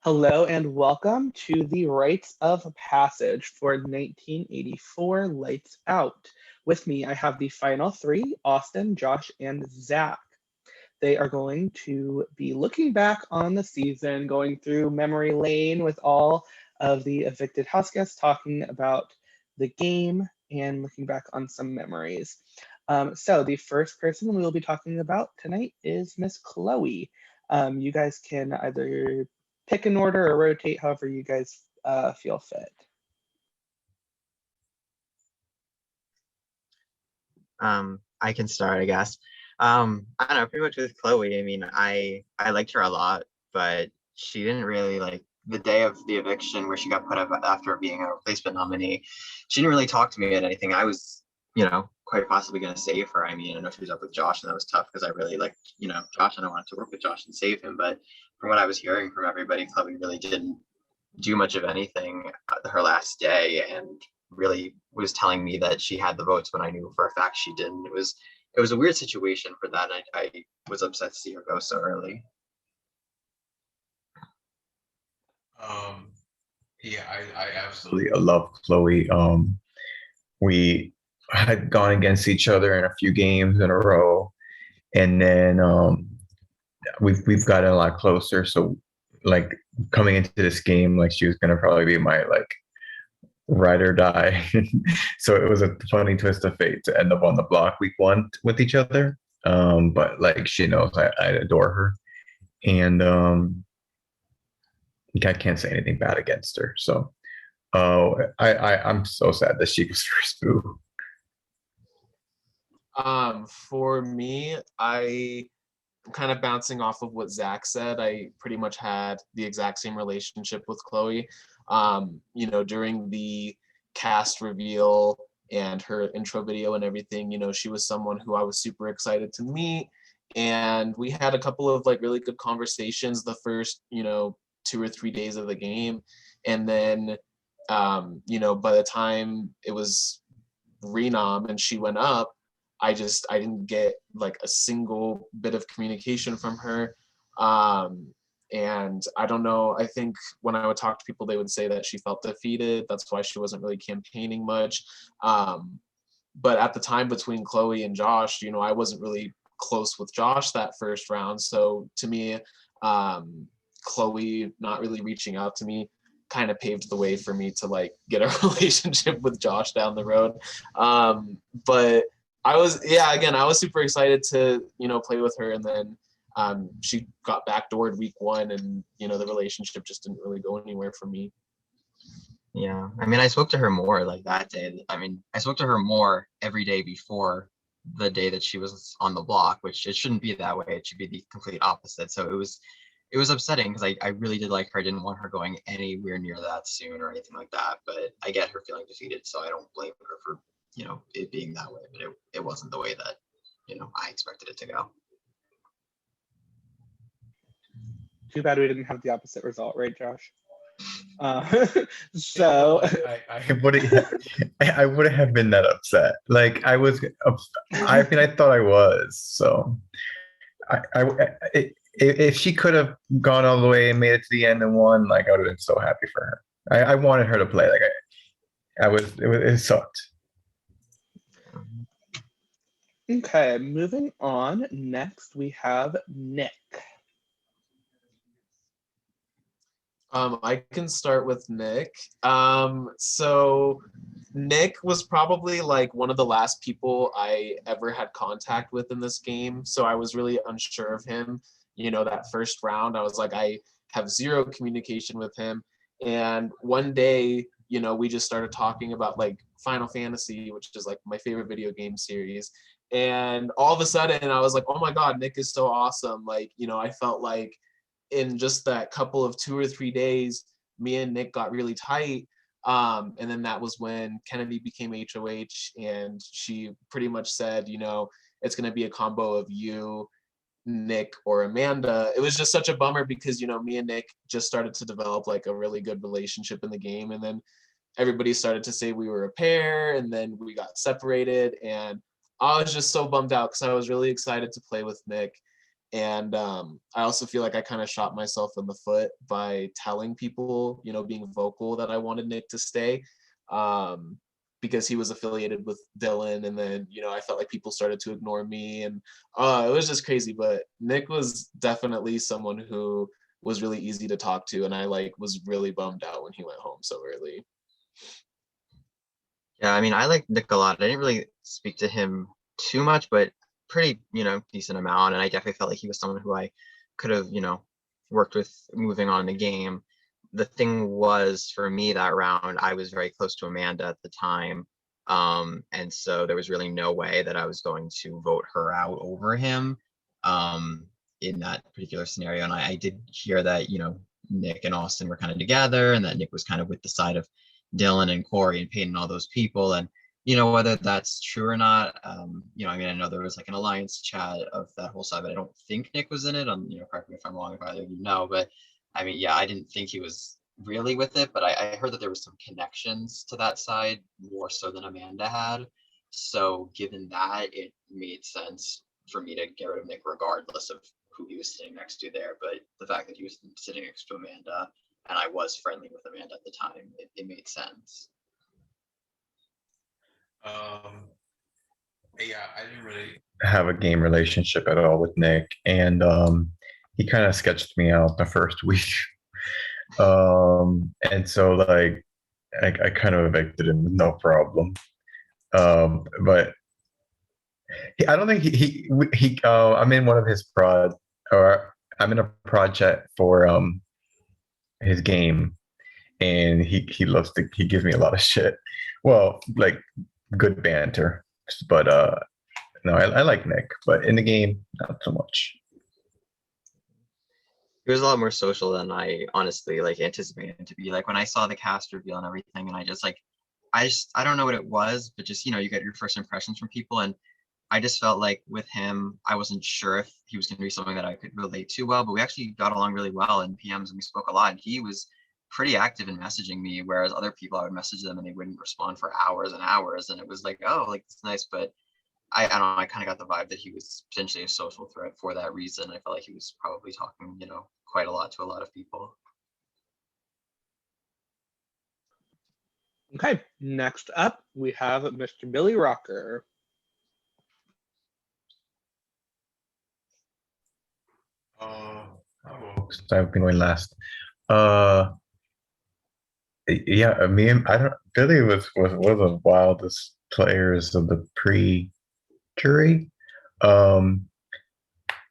Hello and welcome to the Rites of Passage for 1984 Lights Out. With me, I have the final three, Austin, Josh, and Zach. They are going to be looking back on the season, going through memory lane with all of the evicted house guests, talking about the game and looking back on some memories. So the first person we will be talking about tonight is Miss Chloe. You guys can either pick an order or rotate however you guys feel fit. I can start, I guess. I don't know, pretty much with Chloe. I mean, I liked her a lot, but she didn't really like the day of the eviction where she got put up after being a replacement nominee. She didn't really talk to me at anything. I was, quite possibly going to save her. I mean, I know she was up with Josh, and that was tough because I really liked, Josh, and I wanted to work with Josh and save him. But from what I was hearing from everybody, Chloe really didn't do much of anything her last day, and really was telling me that she had the votes when I knew for a fact she didn't. It was a weird situation for that, and I was upset to see her go so early. Yeah, I absolutely love Chloe. We had gone against each other in a few games in a row, and then we've gotten a lot closer. So, like coming into this game, like she was gonna probably be my like ride or die. So it was a funny twist of fate to end up on the block week one with each other. But like she knows I adore her, and I can't say anything bad against her. So I'm so sad that she was first through. For me, I'm kind of bouncing off of what Zach said. I pretty much had the exact same relationship with Chloe. During the cast reveal and her intro video and everything, she was someone who I was super excited to meet. And we had a couple of like really good conversations the first, 2 or 3 days of the game. And then, by the time it was renom and she went up, I didn't get like a single bit of communication from her. And I don't know, I think when I would talk to people, they would say that she felt defeated. That's why she wasn't really campaigning much. But at the time between Chloe and Josh, I wasn't really close with Josh that first round. So to me, Chloe not really reaching out to me kind of paved the way for me to like get a relationship with Josh down the road. But I was super excited to, play with her. And then she got backdoored week one, and, the relationship just didn't really go anywhere for me. Yeah, I mean, I spoke to her more like that day. I mean, I spoke to her more every day before the day that she was on the block, which it shouldn't be that way. It should be the complete opposite. So it was upsetting because I really did like her. I didn't want her going anywhere near that soon or anything like that. But I get her feeling defeated, so I don't blame her for, it being that way. But it wasn't the way that, I expected it to go. Too bad we didn't have the opposite result, right, Josh? So I wouldn't have been that upset. Like I was, I mean, I thought I was. So if she could have gone all the way and made it to the end and won, like I would have been so happy for her. I wanted her to play. Like it sucked. Okay, moving on. Next, we have Nick. I can start with Nick. So Nick was probably like one of the last people I ever had contact with in this game. So I was really unsure of him. That first round, I was like, I have zero communication with him. And one day, we just started talking about like Final Fantasy, which is like my favorite video game series. And all of a sudden I was like, oh my God, Nick is so awesome. Like, I felt like in just that couple of 2 or 3 days, me and Nick got really tight. And then that was when Kennedy became HOH, and she pretty much said, it's going to be a combo of you, Nick, or Amanda. It was just such a bummer because, me and Nick just started to develop like a really good relationship in the game. And then everybody started to say we were a pair, and then we got separated. And I was just so bummed out because I was really excited to play with Nick. And I also feel like I kind of shot myself in the foot by telling people, being vocal, that I wanted Nick to stay, because he was affiliated with Dylan. And then, I felt like people started to ignore me, and it was just crazy. But Nick was definitely someone who was really easy to talk to, and I was really bummed out when he went home so early. Yeah, I mean, I like Nick a lot. I didn't really speak to him too much, but pretty, decent amount. And I definitely felt like he was someone who I could have, worked with moving on in the game. The thing was, for me that round, I was very close to Amanda at the time. And so there was really no way that I was going to vote her out over him in that particular scenario. And I did hear that, Nick and Austin were kind of together, and that Nick was kind of with the side of Dylan and Corey and Peyton and all those people. And whether that's true or not, I mean, I know there was like an alliance chat of that whole side, but I don't think Nick was in it. Correct me if I'm wrong, if either of you know, but I mean, yeah, I didn't think he was really with it, but I heard that there was some connections to that side more so than Amanda had. So given that, it made sense for me to get rid of Nick regardless of who he was sitting next to there. But the fact that he was sitting next to Amanda, and I was friendly with Amanda at the time, it made sense. Yeah, I didn't really have a game relationship at all with Nick, and he kind of sketched me out the first week. And so like I kind of evicted him with no problem. But I don't think I'm in one of his or I'm in a project for his game, and he gives me a lot of shit. Well, like good banter, but no, I like Nick, but in the game, not so much. He was a lot more social than I honestly anticipated him to be. Like when I saw the cast reveal and everything, and I don't know what it was, but just you get your first impressions from people, and I just felt like with him, I wasn't sure if he was going to be something that I could relate to well, but we actually got along really well in PMs, and we spoke a lot, and he was pretty active in messaging me, whereas other people, I would message them and they wouldn't respond for hours and hours, and it was like, oh, like it's nice, but I don't know, I kind of got the vibe that he was potentially a social threat for that reason. I felt like he was probably talking, quite a lot to a lot of people. Okay, next up, we have Mr. Billy Rocker. I've been going last. Yeah, me and I don't. Billy was one of the wildest players of the pre-jury. Um,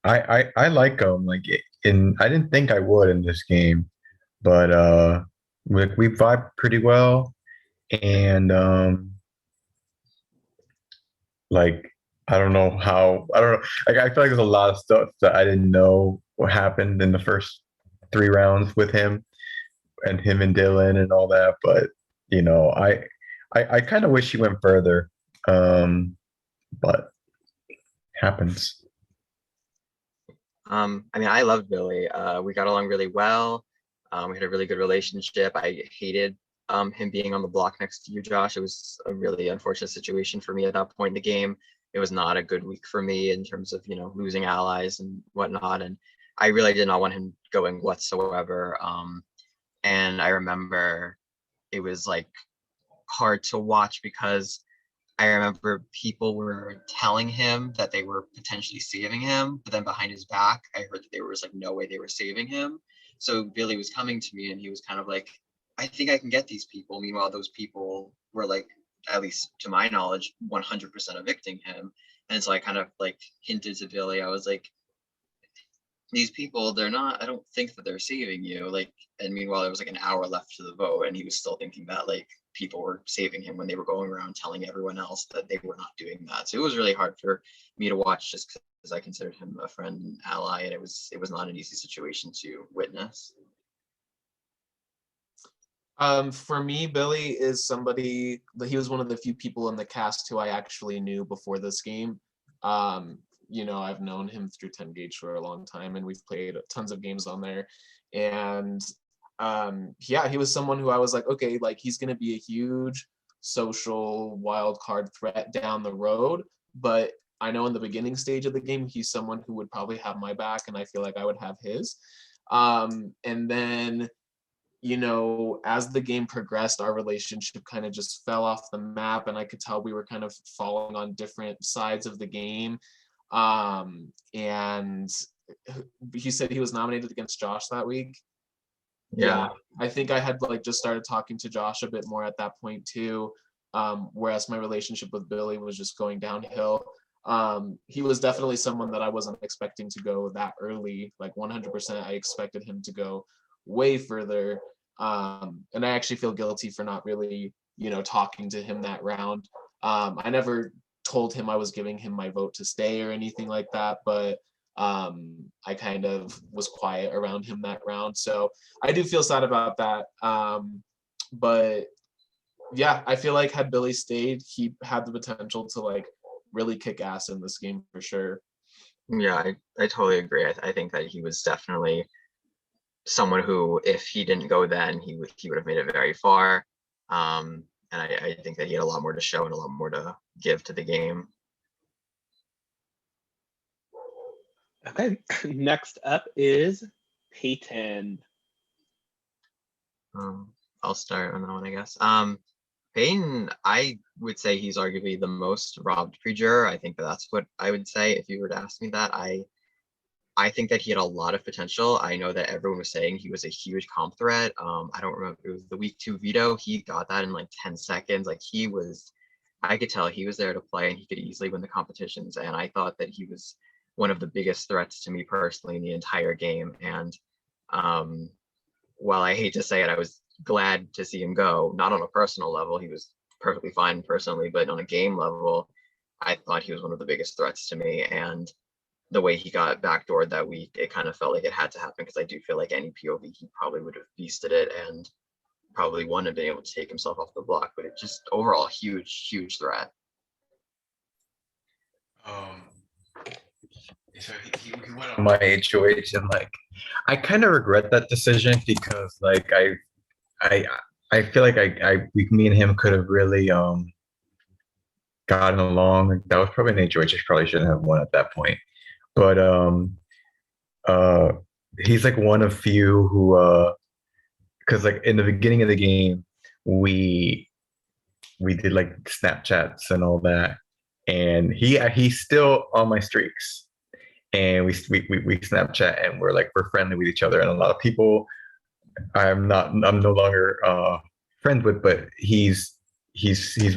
I like him. Like I didn't think I would in this game, but we vibe pretty well, and like I don't know how I don't know. Like I feel like there's a lot of stuff that I didn't know what happened in the first 3 rounds with him and Dylan and all that. But I kind of wish he went further. But happens. I mean, I loved Billy. We got along really well. We had a really good relationship. I hated him being on the block next to you, Josh. It was a really unfortunate situation for me at that point in the game. It was not a good week for me in terms of, losing allies and whatnot. And I really did not want him going whatsoever. And I remember it was hard to watch because I remember people were telling him that they were potentially saving him, but then behind his back, I heard that there was no way they were saving him. So Billy was coming to me and he was kind of like, I think I can get these people. Meanwhile, those people were at least to my knowledge, 100% evicting him. And so I kind of hinted to Billy, I was like, these people, I don't think that they're saving you. And meanwhile, there was an hour left to the vote and he was still thinking that people were saving him when they were going around telling everyone else that they were not doing that. So it was really hard for me to watch just because I considered him a friend and ally, and it was not an easy situation to witness. For me, Billy is somebody that he was one of the few people in the cast who I actually knew before this game. I've known him through 10 Gauge for a long time, and we've played tons of games on there. And yeah, he was someone who I was like, okay, he's going to be a huge social wild card threat down the road, but I know in the beginning stage of the game, he's someone who would probably have my back, and I feel like I would have his. And then, you know, as the game progressed, our relationship kind of just fell off the map, and I could tell we were kind of falling on different sides of the game. And he said he was nominated against Josh that week. Yeah, I think I had like just started talking to Josh a bit more at that point too. Whereas my relationship with Billy was just going downhill. He was definitely someone that I wasn't expecting to go that early, like 100%. I expected him to go way further. And I actually feel guilty for not really, you know, talking to him that round. I never told him I was giving him my vote to stay or anything like that, but I kind of was quiet around him that round. So I do feel sad about that. But yeah, I feel like had Billy stayed, he had the potential to like really kick ass in this game for sure. Yeah, I totally agree. I think that he was definitely someone who, if he didn't go then, he would have made it very far. And I think that he had a lot more to show and a lot more to give to the game. Okay, next up is Peyton. I'll start on that one, I guess. Peyton, I would say he's arguably the most robbed pre-juror. I think that's what I would say if you were to ask me that. I think that he had a lot of potential. I know that everyone was saying he was a huge comp threat. I don't remember, it was the week 2 veto. He got that in like 10 seconds. Like I could tell he was there to play and he could easily win the competitions. And I thought that he was one of the biggest threats to me personally in the entire game. And while I hate to say it, I was glad to see him go, not on a personal level. He was perfectly fine personally, but on a game level, I thought he was one of the biggest threats to me. And the way he got backdoored that week, it kind of felt like it had to happen, because I do feel like any POV, he probably would have beasted it and probably wouldn't have been able to take himself off the block. But it just overall huge threat. So he went on my HOH, and like I kind of regret that decision, because like I feel like me and him could have really gotten along. That was probably an HOH I probably shouldn't have won at that point. But uh he's like one of few who because like in the beginning of the game we did like Snapchats and all that, and he's still on my streaks, and we Snapchat, and we're friendly with each other, and a lot of people I'm no longer friends with, but he's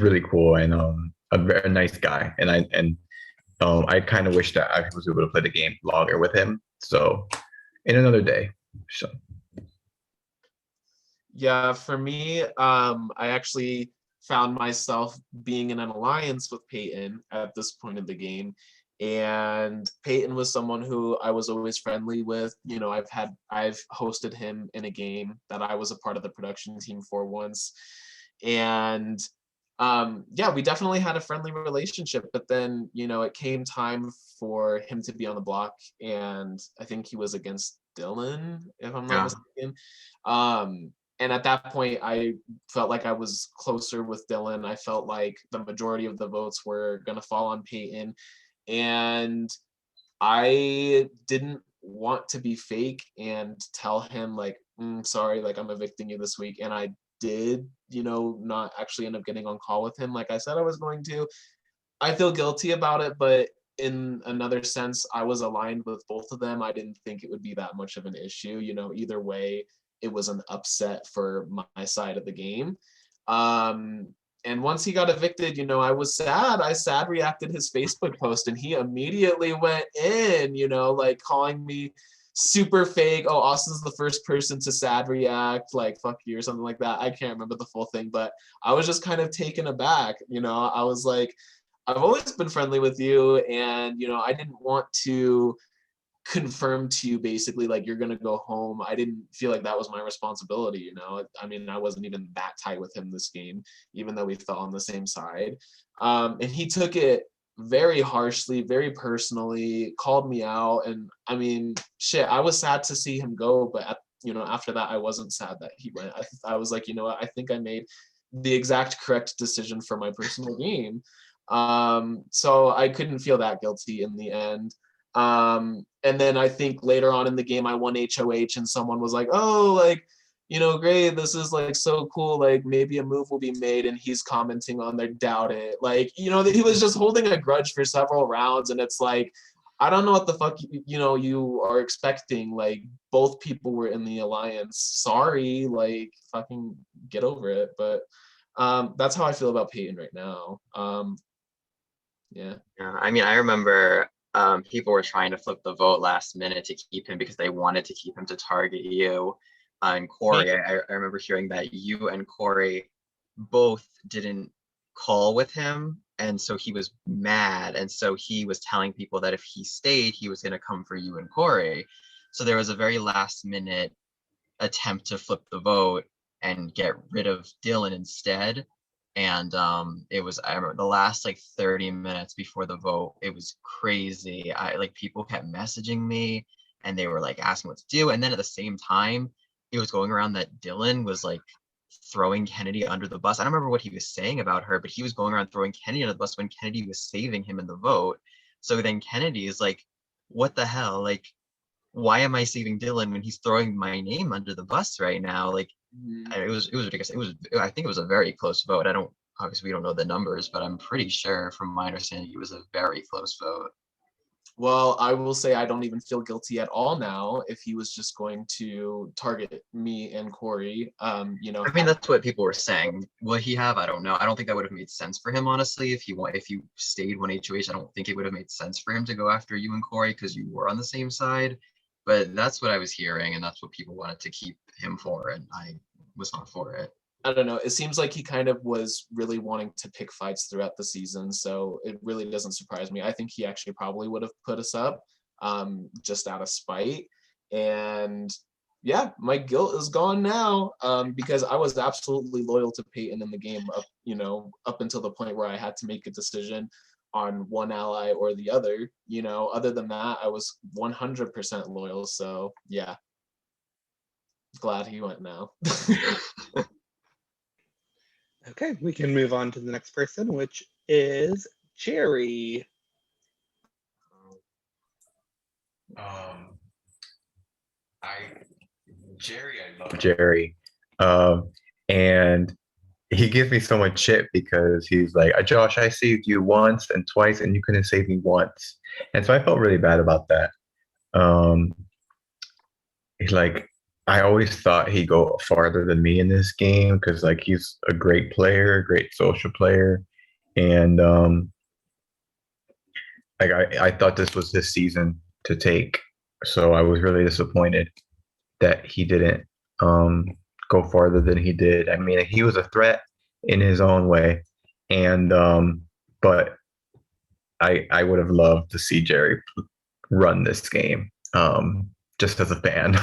really cool and a very nice guy, and I kind of wish that I was able to play the game longer with him. So in another day. So Yeah, for me, I actually found myself being in an alliance with Peyton at this point of the game. And Peyton was someone who I was always friendly with. You know, I've hosted him in a game that I was a part of the production team for once. And yeah, we definitely had a friendly relationship, but then, you know, it came time for him to be on the block, and I think he was against Dylan, if I'm not mistaken. And at that point, I felt like I was closer with Dylan. I felt like the majority of the votes were going to fall on Peyton. And I didn't want to be fake and tell him, like, sorry, like, I'm evicting you this week. And I did, you know, not actually end up getting on call with him like I said I was going to. I feel guilty about it, but in another sense, I was aligned with both of them. I didn't think it would be that much of an issue. You know, either way, it was an upset for my side of the game. And once he got evicted, you know, I was sad. I sad reacted his Facebook post, and he immediately went in, you know, like calling me super fake. Oh, Austin's the first person to sad react, like fuck you or something like that. I can't remember the full thing, but I was just kind of taken aback. You know, I was like, I've always been friendly with you, and, you know, I didn't want to confirm to you basically like you're gonna go home. I didn't feel like that was my responsibility, you know. I mean, I wasn't even that tight with him this game, even though we fell on the same side. And he took it very harshly, very personally, called me out. And I mean, shit, I was sad to see him go, but you know, after that, I wasn't sad that he went. I was like, you know what, I think I made the exact correct decision for my personal game. So I couldn't feel that guilty in the end. And then I think later on in the game I won HOH and someone was like, oh, like, great, this is like so cool, like maybe a move will be made, and he's commenting on there, doubt it. Like, he was just holding a grudge for several rounds, and it's like, I don't know what the fuck you are expecting. Like, both people were in the alliance. Sorry, like, fucking get over it. But that's how I feel about Peyton right now. Yeah. Yeah, I mean, I remember people were trying to flip the vote last minute to keep him because they wanted to keep him to target you and Corey. I remember hearing that you and Corey both didn't call with him, and so he was mad, and so he was telling people that if he stayed, he was going to come for you and Corey. So there was a very last minute attempt to flip the vote and get rid of Dylan instead. And it was, I remember the last like 30 minutes before the vote, it was crazy. People kept messaging me and they were like asking what to do. And then at the same time, it was going around that Dylan was like throwing Kennedy under the bus. I don't remember what he was saying about her, but he was going around throwing Kennedy under the bus when Kennedy was saving him in the vote. So then Kennedy is like, what the hell? Like, why am I saving Dylan when he's throwing my name under the bus right now? Like, it was ridiculous. I think it was a very close vote. Obviously we don't know the numbers, but I'm pretty sure from my understanding it was a very close vote. Well, I will say I don't even feel guilty at all now if he was just going to target me and Corey. I mean, that's what people were saying. Will he have? I don't know. I don't think that would have made sense for him, honestly. If you stayed one HOH, I don't think it would have made sense for him to go after you and Corey because you were on the same side. But that's what I was hearing, and that's what people wanted to keep him for, and I was not for it. I don't know. It seems like he kind of was really wanting to pick fights throughout the season, so it really doesn't surprise me. I think he actually probably would have put us up just out of spite. And yeah, my guilt is gone now because I was absolutely loyal to Peyton in the game up until the point where I had to make a decision on one ally or the other. Other than that, I was 100% loyal. So yeah, glad he went now. Okay, we can move on to the next person, which is Jerry. I love Jerry. And he gives me so much shit because he's like, Josh, I saved you once and twice and you couldn't save me once. And so I felt really bad about that. He's like, I always thought he'd go farther than me in this game because like he's a great player, great social player. And I thought this was his season to take. So I was really disappointed that he didn't go farther than he did. I mean, he was a threat in his own way. And but I would have loved to see Jerry run this game just as a fan.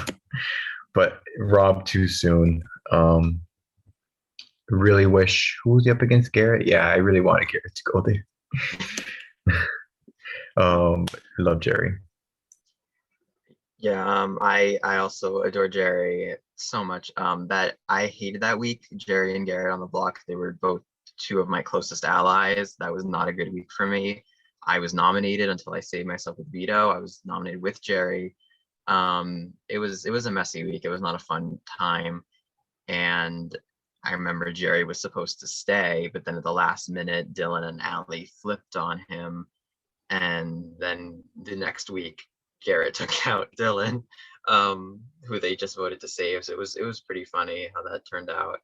But robbed too soon. Really wish, who was he up against? Garrett? Yeah, I really wanted Garrett to go there. Love Jerry. Yeah, I also adore Jerry so much that I hated that week. Jerry and Garrett on the block, they were both two of my closest allies. That was not a good week for me. I was nominated until I saved myself with veto. I was nominated with Jerry. It was a messy week. It was not a fun time. And I remember Jerry was supposed to stay, but then at the last minute, Dylan and Allie flipped on him. And then the next week, Garrett took out Dylan, who they just voted to save. So it was pretty funny how that turned out.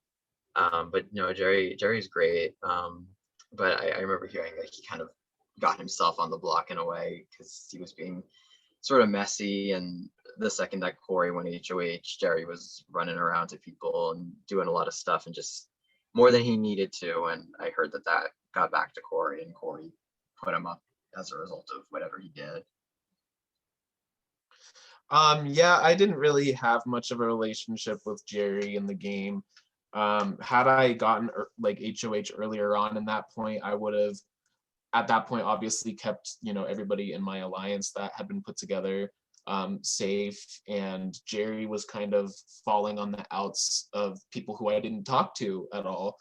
But no, Jerry's great. But I remember hearing that he kind of got himself on the block in a way because he was being sort of messy, and the second that Corey went HOH, Jerry was running around to people and doing a lot of stuff and just more than he needed to. And I heard that got back to Corey, and Corey put him up as a result of whatever he did. Yeah, I didn't really have much of a relationship with Jerry in the game. Had I gotten like HOH earlier on in that point, I would have at that point obviously kept everybody in my alliance that had been put together safe, and Jerry was kind of falling on the outs of people who I didn't talk to at all.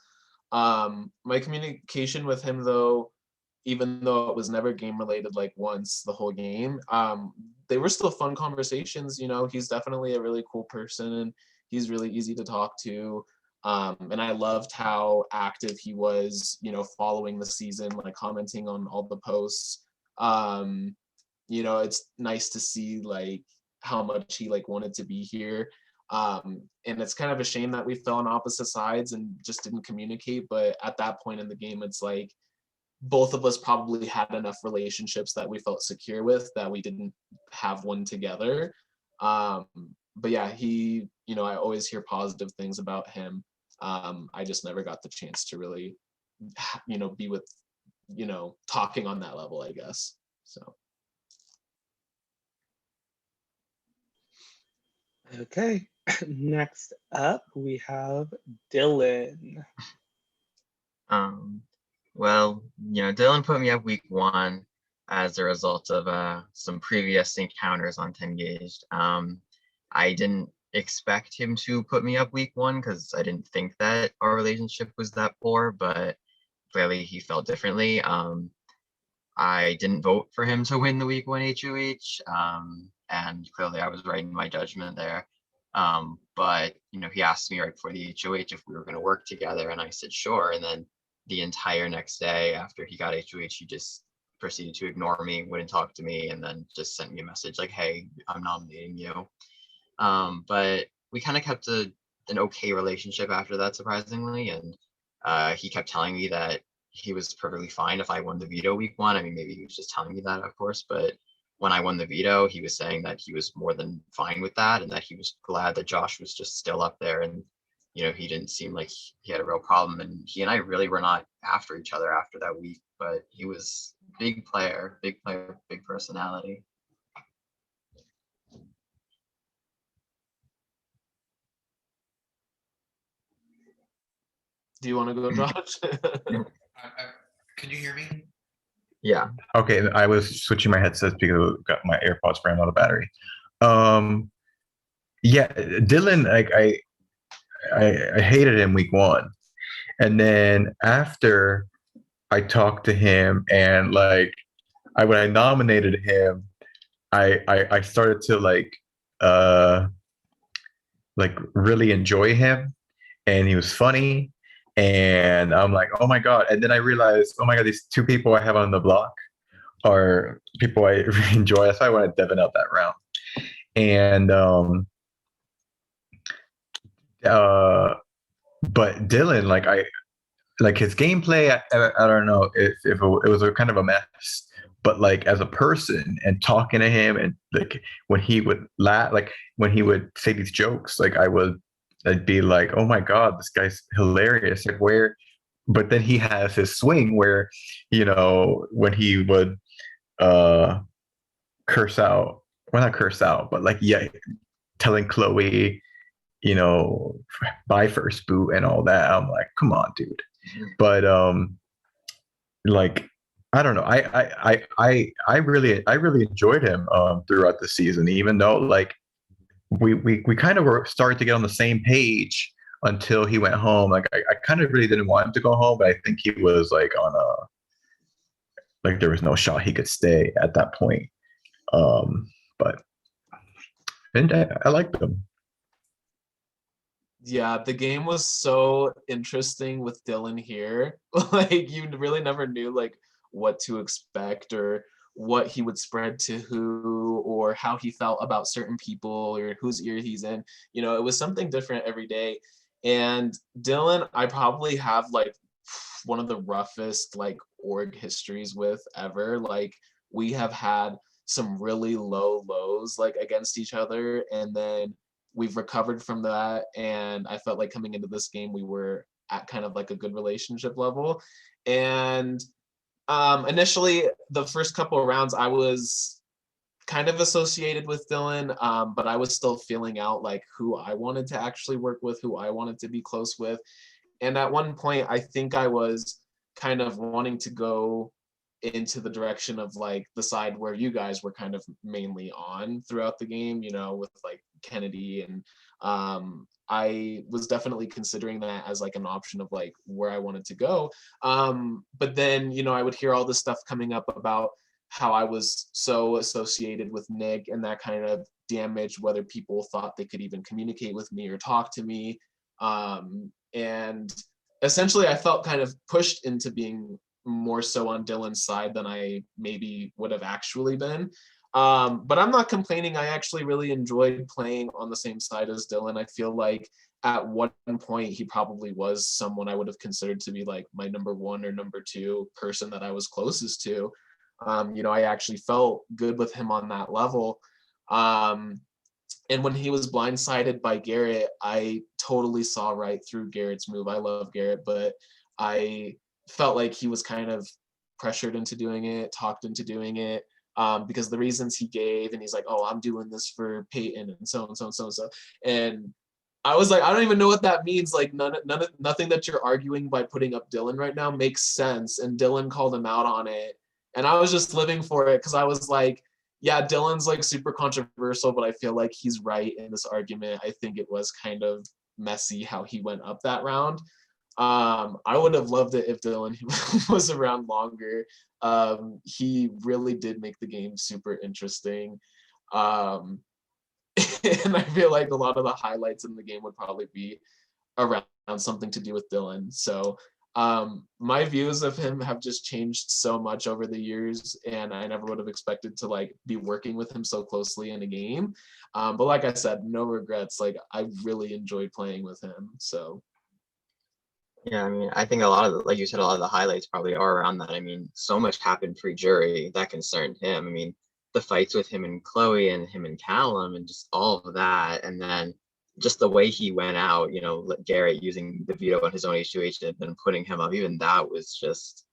My communication with him though even though it was never game related like once the whole game, they were still fun conversations. You know, he's definitely a really cool person and he's really easy to talk to. And I loved how active he was, you know, following the season, like commenting on all the posts. You know, it's nice to see like how much he like wanted to be here. And it's kind of a shame that we fell on opposite sides and just didn't communicate. But at that point in the game, it's like both of us probably had enough relationships that we felt secure with that we didn't have one together. Um, but yeah, he, you know, I always hear positive things about him. I just never got the chance to really, you know, be with, you know, talking on that level, I guess. So. Okay, next up we have Dylan. Um, well, Dylan put me up week 1 as a result of some previous encounters on 10 Gauge. I didn't expect him to put me up week 1 because I didn't think that our relationship was that poor, but clearly he felt differently. I didn't vote for him to win the week 1 HOH, and clearly I was right in my judgment there. But he asked me right before the HOH if we were going to work together, and I said sure. And then the entire next day after he got HOH, he just proceeded to ignore me, wouldn't talk to me, and then just sent me a message like, "Hey, I'm nominating you." But we kind of kept an okay relationship after that, surprisingly, and he kept telling me that he was perfectly fine if I won the veto week 1. I mean, maybe he was just telling me that, of course, but when I won the veto, he was saying that he was more than fine with that and that he was glad that Josh was just still up there, and he didn't seem like he had a real problem, and he and I really were not after each other after that week, but he was big player, big personality. Do you want to go, Josh? Can you hear me? Yeah. Okay, I was switching my headsets because I got my AirPods ran out of battery. Yeah, Dylan, like I hated him week 1, and then after I talked to him and when I nominated him, I started to uh really enjoy him, and he was funny, and I'm like, oh my god. And then I realized, oh my god, these 2 people I have on the block are people I really enjoy. That's why I wanted Devin out that round. And but Dylan, his gameplay, I don't know if it was a kind of a mess, but like as a person and talking to him, and like when he would laugh, like when he would say these jokes, I'd be like, oh my god, this guy's hilarious. Like where, but then he has his swing where, when he would curse out, well, not curse out, but like, yeah, telling Chloe, buy first boot and all that. I'm like, come on, dude. But like, I don't know. I really enjoyed him throughout the season, even though like we kind of were starting to get on the same page until he went home. Like I kind of really didn't want him to go home, but I think he was like on a, like there was no shot he could stay at that point. But and I liked him. Yeah, the game was so interesting with Dylan here. Like you really never knew like what to expect or what he would spread to who or how he felt about certain people or whose ear he's in. You know, it was something different every day. And Dylan, I probably have like one of the roughest like org histories with ever. Like we have had some really low lows like against each other, and then we've recovered from that, and I felt like coming into this game we were at kind of like a good relationship level. And initially the first couple of rounds I was kind of associated with Dylan, but I was still feeling out like who I wanted to actually work with, who I wanted to be close with. And at one point I think I was kind of wanting to go into the direction of like the side where you guys were kind of mainly on throughout the game, you know, with like Kennedy and I was definitely considering that as like an option of like where I wanted to go. But then, you know, I would hear all this stuff coming up about how I was so associated with Nick, and that kind of damaged whether people thought they could even communicate with me or talk to me. And essentially I felt kind of pushed into being more so on Dylan's side than I maybe would have actually been. But I'm not complaining. I actually really enjoyed playing on the same side as Dylan. I feel like at one point he probably was someone I would have considered to be like my number one or number two person that I was closest to. You know, I actually felt good with him on that level. And when he was blindsided by Garrett, I totally saw right through Garrett's move. I love Garrett, but I felt like he was kind of pressured into doing it, talked into doing it, because the reasons he gave, and he's like, "Oh, I'm doing this for Peyton and so and so and so and so," and I was like, I don't even know what that means. Like, nothing that you're arguing by putting up Dylan right now makes sense. And Dylan called him out on it, and I was just living for it because I was like, yeah, Dylan's like super controversial, but I feel like he's right in this argument. I think it was kind of messy how he went up that round. I would have loved it if Dylan was around longer. He really did make the game super interesting. And I feel like a lot of the highlights in the game would probably be around something to do with Dylan. So my views of him have just changed so much over the years, and I never would have expected to like be working with him so closely in a game. But like I said, no regrets. Like I really enjoyed playing with him. So Yeah, I mean, I think a lot of like you said, a lot of the highlights probably are around that. I mean, so much happened pre-jury that concerned him. I mean, the fights with him and Chloe and him and Callum and just all of that. And then just the way he went out, you know, Garrett using the veto on his own H2H and then putting him up, even that was just,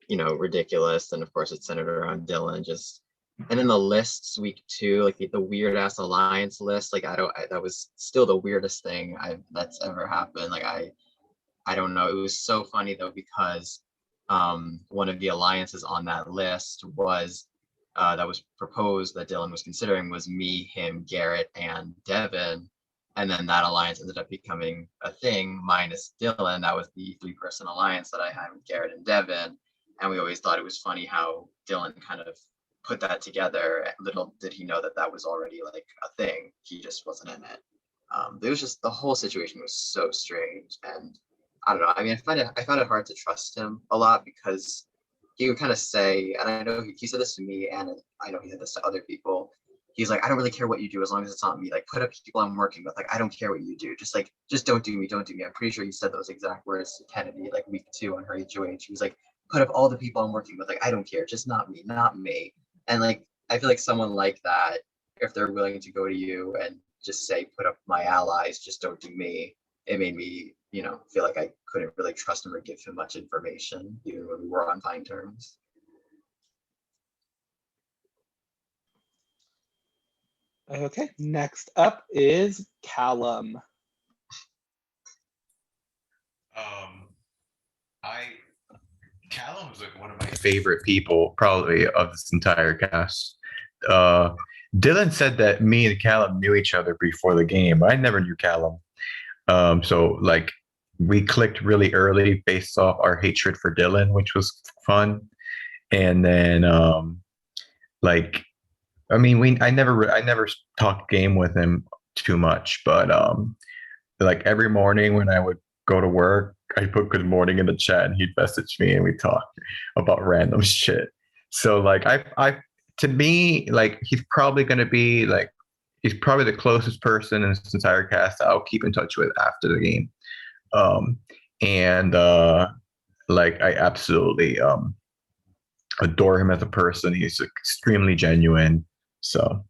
you know, ridiculous. And of course, it's centered around Dylan. Just and then the lists week two, like the weird ass alliance list, like that was still the weirdest thing that's ever happened. Like I don't know. It was so funny though because one of the alliances on that list was that was proposed that Dylan was considering was me, him, Garrett, and Devin, and then that alliance ended up becoming a thing minus Dylan. That was the three-person alliance that I had with Garrett and Devin, and we always thought it was funny how Dylan kind of put that together. Little did he know that that was already like a thing. He just wasn't in it. It was just the whole situation was so strange and I don't know. I mean, I found it hard to trust him a lot because he would kind of say, and I know he said this to me, and I know he said this to other people. He's like, I don't really care what you do as long as it's not me. Like, put up people I'm working with. Like, I don't care what you do. Just don't do me. Don't do me. I'm pretty sure he said those exact words to Kennedy, like week 2 on her HOH. He was like, put up all the people I'm working with. Like, I don't care. Just not me. Not me. And like, I feel like someone like that, if they're willing to go to you and just say, put up my allies, just don't do me. It made me, you know, feel like I couldn't really trust him or give him much information, even when we were on fine terms. Okay, next up is Callum. I Callum was like one of my Favorite people probably of this entire cast. Dylan said that me and Callum knew each other before the game. I never knew Callum. So like we clicked really early based off our hatred for Dylan, which was fun. And then like I mean I never talked game with him too much, but like every morning when I would go to work, I put good morning in the chat and he'd message me and we talk about random shit. So like I to me, like he's probably gonna be like he's probably the closest person in this entire cast that I'll keep in touch with after the game. And like I absolutely adore him as a person. He's extremely genuine. So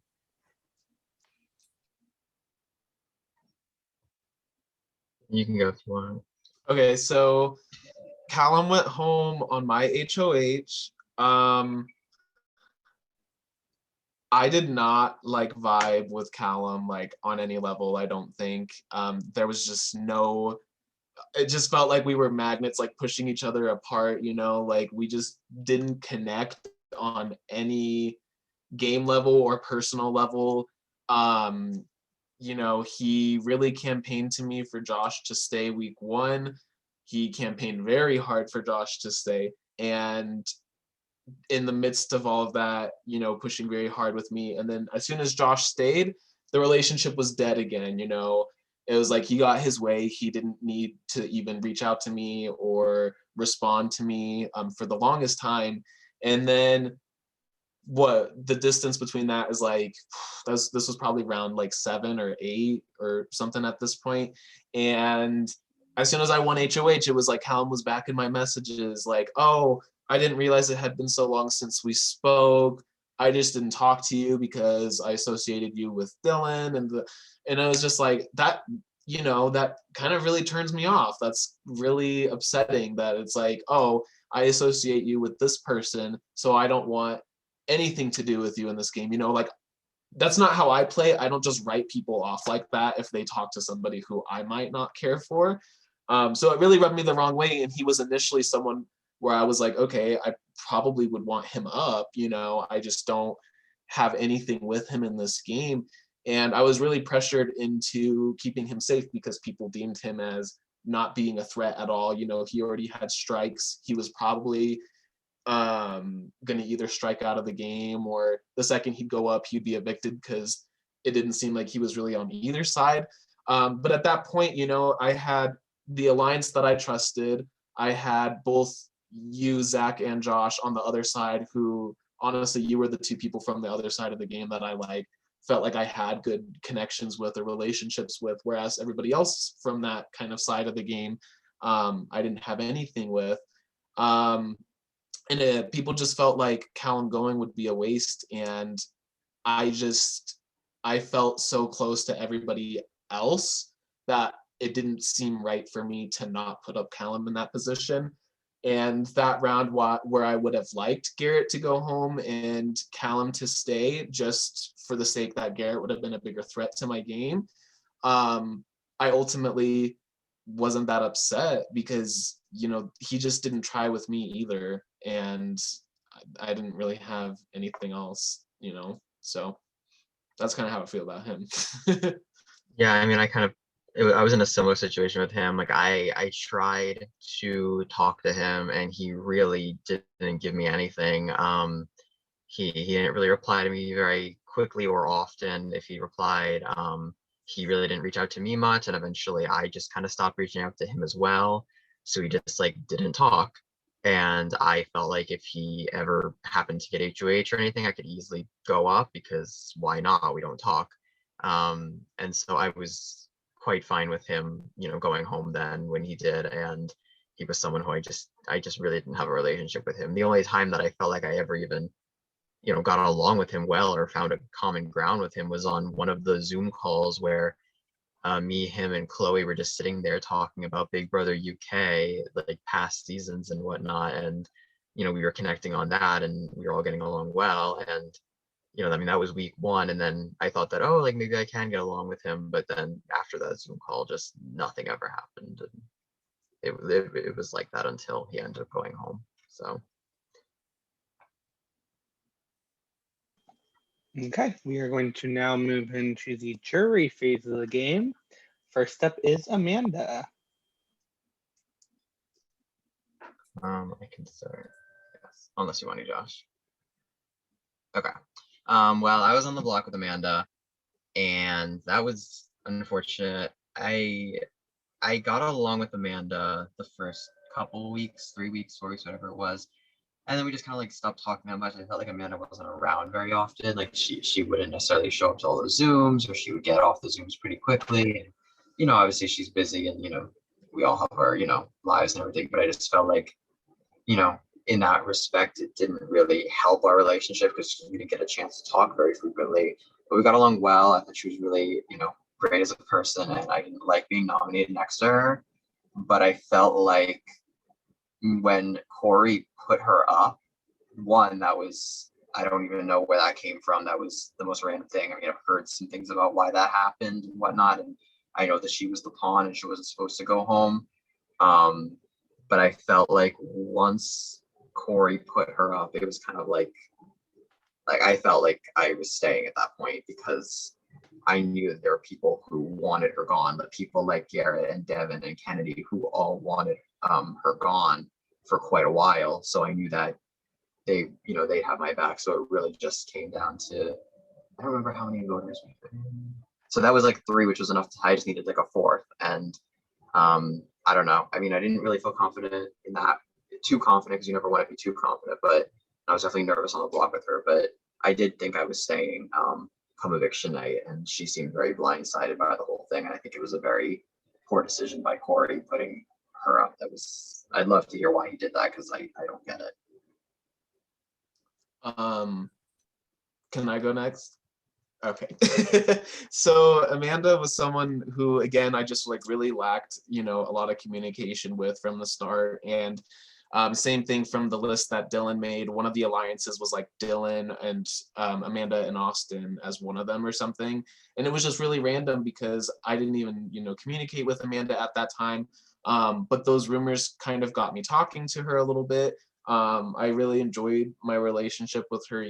You can go if you want. okay, so Callum went home on my HOH. I did not like vibe with Callum like on any level, I don't think. There was just no, it just felt like we were magnets like pushing each other apart, you know, like we just didn't connect on any game level or personal level. he really campaigned to me for Josh to stay week 1. He campaigned very hard for Josh to stay. And in the midst of all of that, pushing very hard with me. And then as soon as Josh stayed, the relationship was dead again. It was like he got his way. He didn't need to even reach out to me or respond to me for the longest time. And then the distance between that is like, this was probably around like 7 or 8 or something at this point. And as soon as I won HOH, it was like Callum was back in my messages like, oh, I didn't realize it had been so long since we spoke. I just didn't talk to you because I associated you with Dylan. And I was just like, that kind of really turns me off. That's really upsetting that it's like, oh, I associate you with this person, so I don't want anything to do with you in this game. Like, that's not how I play. I don't just write people off like that if they talk to somebody who I might not care for. So it really rubbed me the wrong way. And he was initially someone where I was like, okay, I probably would want him up. I just don't have anything with him in this game. And I was really pressured into keeping him safe because people deemed him as not being a threat at all. He already had strikes. He was probably going to either strike out of the game, or the second he'd go up, he'd be evicted because it didn't seem like he was really on either side. But at that point, I had the alliance that I trusted. I had both you, Zach, and Josh on the other side, who honestly, you were the two people from the other side of the game that I felt like I had good connections with or relationships with, whereas everybody else from that kind of side of the game, I didn't have anything with. And people just felt like Callum going would be a waste. And I felt so close to everybody else that it didn't seem right for me to not put up Callum in that position. And that round where I would have liked Garrett to go home and Callum to stay, just for the sake that Garrett would have been a bigger threat to my game, I ultimately wasn't that upset because, he just didn't try with me either. And I didn't really have anything else, so that's kind of how I feel about him. Yeah, I mean, I was in a similar situation with him. Like I tried to talk to him and he really didn't give me anything. He didn't really reply to me very quickly or often. If he replied, he really didn't reach out to me much, and eventually I just kind of stopped reaching out to him as well. So he just didn't talk. And I felt like if he ever happened to get HOH or anything, I could easily go up because why not? We don't talk. And so I was quite fine with him, going home then when he did. And he was someone who I just really didn't have a relationship with him. The only time that I felt like I ever even, got along with him well or found a common ground with him was on one of the Zoom calls where me, him, and Chloe were just sitting there talking about Big Brother UK, like past seasons and whatnot. And, we were connecting on that and we were all getting along well. And that was week 1, and then I thought that, oh, maybe I can get along with him, but then after that Zoom call, just nothing ever happened, and it was like that until he ended up going home. So. Okay, we are going to now move into the jury phase of the game. First up is Amanda. I can start, yes, unless you want to, Josh. Okay. Well, I was on the block with Amanda, and that was unfortunate. I got along with Amanda the first couple weeks, 3 weeks, 4 weeks, whatever it was, and then we just kind of stopped talking that much. I felt like Amanda wasn't around very often. She wouldn't necessarily show up to all the Zooms, or she would get off the Zooms pretty quickly. And, obviously she's busy, and we all have our lives and everything. But I just felt like, in that respect, it didn't really help our relationship because we didn't get a chance to talk very frequently. But we got along well. I thought she was really, great as a person, and I didn't like being nominated next to her. But I felt like when Corey put her up, that was, I don't even know where that came from. That was the most random thing. I mean, I've heard some things about why that happened and whatnot, and I know that she was the pawn and she wasn't supposed to go home. But I felt like once Corey put her up, it was kind of like I felt like I was staying at that point because I knew that there were people who wanted her gone, but people like Garrett and Devin and Kennedy who all wanted her gone for quite a while. So I knew that they'd have my back. So it really just came down to, I don't remember how many voters we put in. So that was like 3, which was enough. I just needed like a 4th. And I don't know. I mean, I didn't really feel confident in that, too confident, because you never want to be too confident, but I was definitely nervous on the block with her. But I did think I was staying come eviction night, and she seemed very blindsided by the whole thing. And I think it was a very poor decision by Corey putting her up. I'd love to hear why he did that, because I don't get it. Can I go next? Okay. So Amanda was someone who, again, I just like really lacked, a lot of communication with from the start. And same thing from the list that Dylan made. One of the alliances was like Dylan and Amanda and Austin as one of them or something. And it was just really random because I didn't even, communicate with Amanda at that time. But those rumors kind of got me talking to her a little bit. I really enjoyed my relationship with her,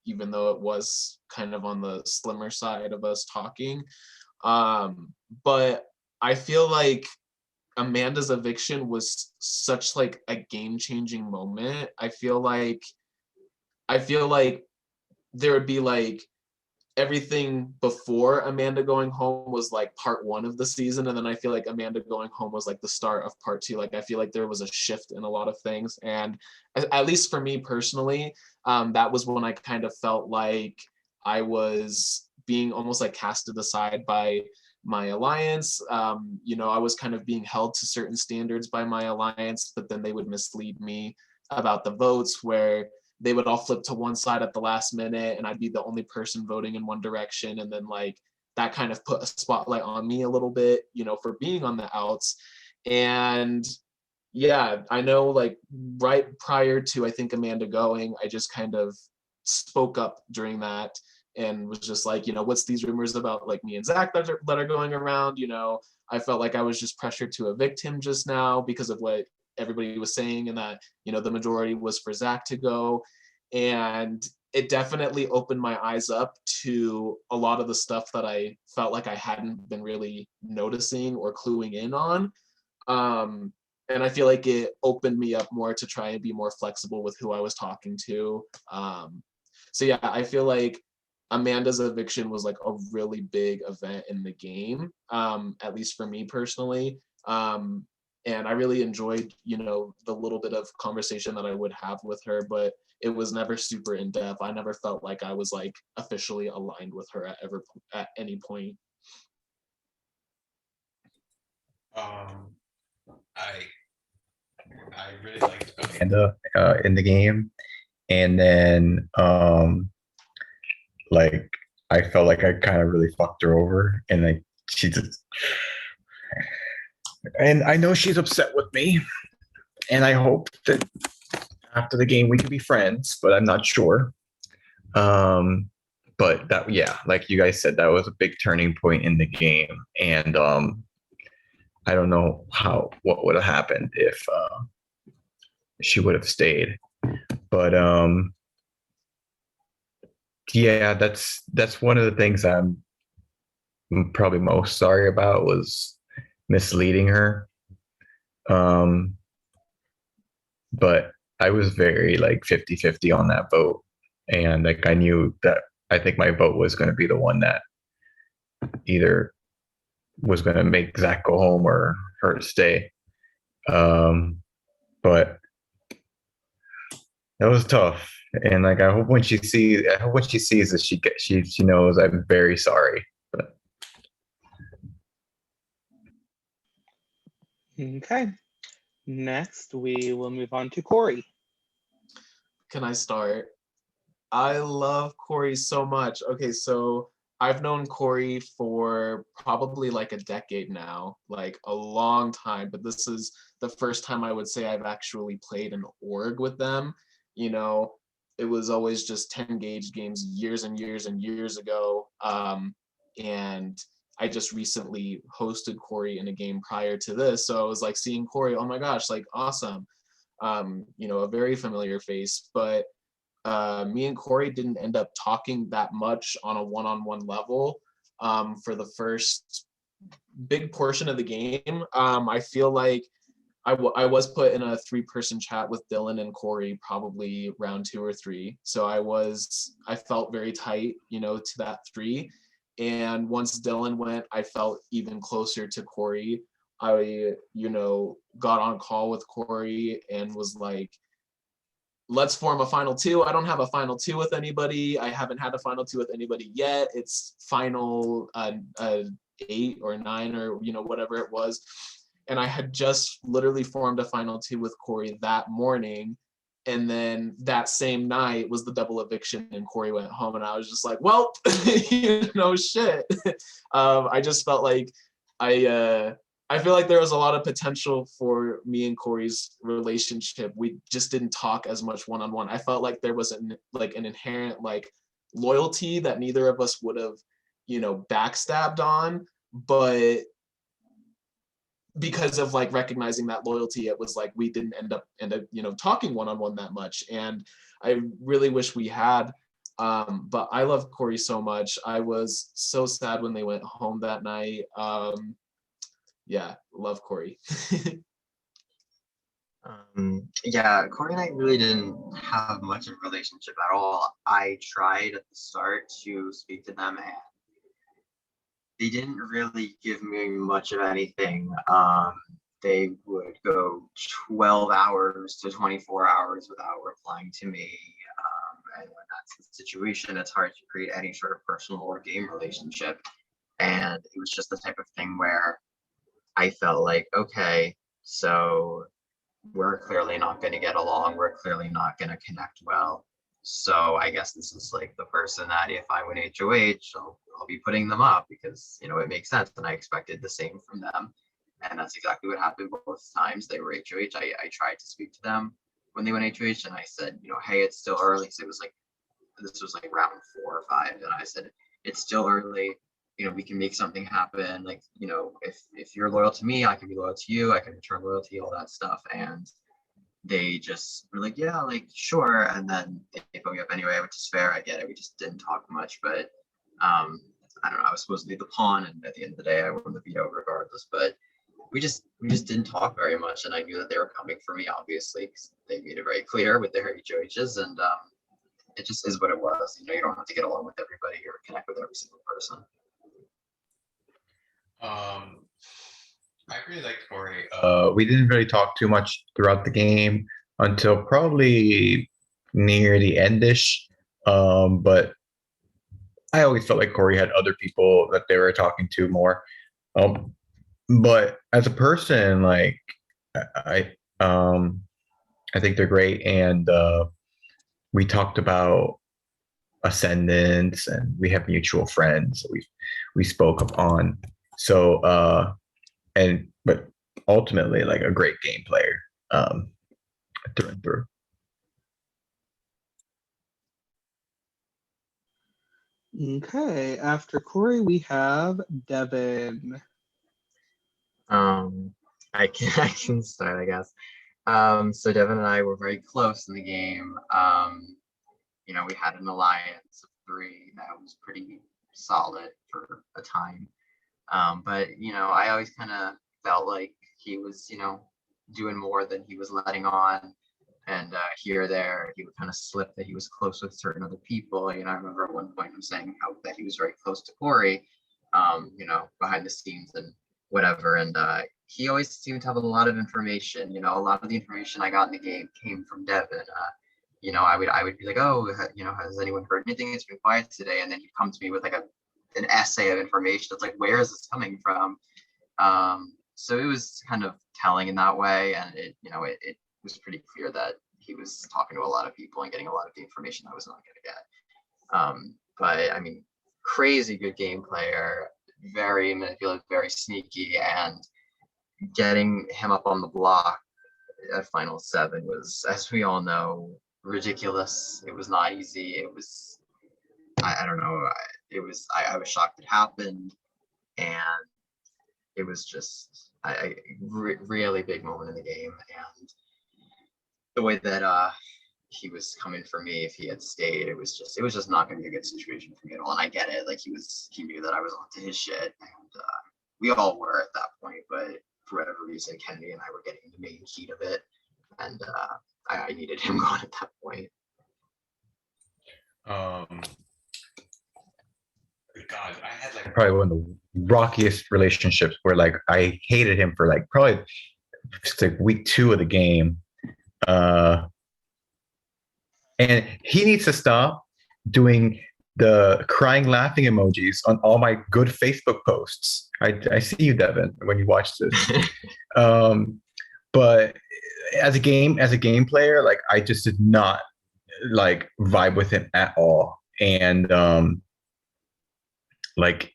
even though it was kind of on the slimmer side of us talking. But I feel like Amanda's eviction was such like a game-changing moment. I feel like there would be like everything before Amanda going home was like part 1 of the season, and then I feel like Amanda going home was like the start of part 2. Like I feel like there was a shift in a lot of things, and at least for me personally, that was when I kind of felt like I was being almost like casted aside by my alliance. I was kind of being held to certain standards by my alliance, but then they would mislead me about the votes, where they would all flip to one side at the last minute and I'd be the only person voting in one direction. And then like that kind of put a spotlight on me a little bit, for being on the outs. And yeah, I know like right prior to, I think, Amanda going, I just kind of spoke up during that and was just like, what's these rumors about like me and Zach that are going around? I felt like I was just pressured to evict him just now because of what everybody was saying, and that, the majority was for Zach to go. And it definitely opened my eyes up to a lot of the stuff that I felt like I hadn't been really noticing or cluing in on. And I feel like it opened me up more to try and be more flexible with who I was talking to. So yeah, I feel like Amanda's eviction was like a really big event in the game, at least for me personally. And I really enjoyed, the little bit of conversation that I would have with her, but it was never super in depth. I never felt like I was like officially aligned with her at any point. I really liked Amanda in the game, and then like I felt like I kind of really fucked her over, and like she just, and I know she's upset with me, and I hope that after the game we can be friends, but I'm not sure. But that, yeah, like you guys said, that was a big turning point in the game, and I don't know what would have happened if she would have stayed, but yeah, that's one of the things I'm probably most sorry about, was misleading her. But I was very like 50-50 on that vote, and like I knew that I think my vote was going to be the one that either was going to make Zach go home or her stay. But that was tough, and like I hope when she sees that she knows I'm very sorry. But Okay. Next, we will move on to Corey. Can I start? I love Corey so much. Okay, so I've known Corey for probably like a decade now, like a long time, but this is the first time I would say I've actually played an org with them. It was always just 10 gauge games years and years and years ago. And I just recently hosted Corey in a game prior to this. So I was like seeing Corey, oh my gosh, like awesome. A very familiar face, but me and Corey didn't end up talking that much on a one-on-one level. for the first big portion of the game. I feel like I was put in a 3-person chat with Dylan and Corey, probably round 2 or 3. So I felt very tight, to that 3. And once Dylan went, I felt even closer to Corey. I, got on call with Corey and was like, let's form a final 2. I don't have a final 2 with anybody. I haven't had a final 2 with anybody yet. It's final 8 or 9 or, whatever it was. And I had just literally formed a final 2 with Corey that morning. And then that same night was the double eviction and Corey went home and I was just like, well, shit. I just felt like I feel like there was a lot of potential for me and Corey's relationship. We just didn't talk as much one-on-one. I felt like there was an inherent loyalty that neither of us would have, backstabbed on, but because of recognizing that loyalty, it was we didn't end up talking one-on-one that much. And I really wish we had, but I love Corey so much. I was so sad when they went home that night. Yeah, love Corey. Yeah, Corey and I really didn't have much of a relationship at all. I tried at the start to speak to them and they didn't really give me much of anything. They would go 12 hours to 24 hours without replying to me. And when that's the situation, it's hard to create any sort of personal or game relationship. And it was just the type of thing where I felt like, okay, so we're clearly not going to get along. We're clearly not going to connect well. So I guess this is the person that if I win HOH, I'll be putting them up because, it makes sense. And I expected the same from them. And that's exactly what happened both times. They were HOH. I tried to speak to them when they went HOH and I said, hey, it's still early. So it was this was round 4 or 5. And I said, it's still early. We can make something happen. If you're loyal to me, I can be loyal to you. I can return loyalty, all that stuff. And they just were like, yeah, sure. And then they put me up anyway, which is fair. I get it. We just didn't talk much, but I don't know. I was supposed to be the pawn, and at the end of the day, I won the veto regardless. But we just didn't talk very much, and I knew that they were coming for me, obviously, because they made it very clear with their HOHs, and it just is what it was. You don't have to get along with everybody or connect with every single person. I really liked Corey. We didn't really talk too much throughout the game until probably near the endish. But I always felt like Corey had other people that they were talking to more. But as a person, I think they're great, and we talked about ascendance, and we have mutual friends we spoke upon. So but ultimately a great game player through and through. Okay, after Corey, we have Devin. I can start, I guess. So Devin and I were very close in the game. We had an alliance of 3 that was pretty solid for a time. But I always kind of felt like he was, doing more than he was letting on. And here or there, he would kind of slip that he was close with certain other people. I remember at one point him saying that he was very close to Corey, behind the scenes and whatever. And he always seemed to have a lot of information. A lot of the information I got in the game came from Devin. I would be like, oh, has anyone heard anything? It's been quiet today. And then he'd come to me with an essay of information. It's where is this coming from? So it was kind of telling in that way. And it was pretty clear that he was talking to a lot of people and getting a lot of the information I was not going to get. But I mean, crazy good game player, very manipulative, very sneaky, and getting him up on the block at Final 7 was, as we all know, ridiculous. It was not easy. It was, I don't know. I was shocked it happened, and it was just really big moment in the game. And the way that he was coming for me if he had stayed. It was just not going to be a good situation for me at all. And I get it. Like he knew that I was onto his shit, and we all were at that point. But for whatever reason, Kennedy and I were getting the main heat of it, and I needed him gone at that point. God, I had like Probably one of the rockiest relationships where like I hated him for like probably it's like week 2 of the game. And he needs to stop doing the crying laughing emojis on all my good Facebook posts. I see you, Devin, when you watch this. But as a game player, like I just did not like vibe with him at all. And like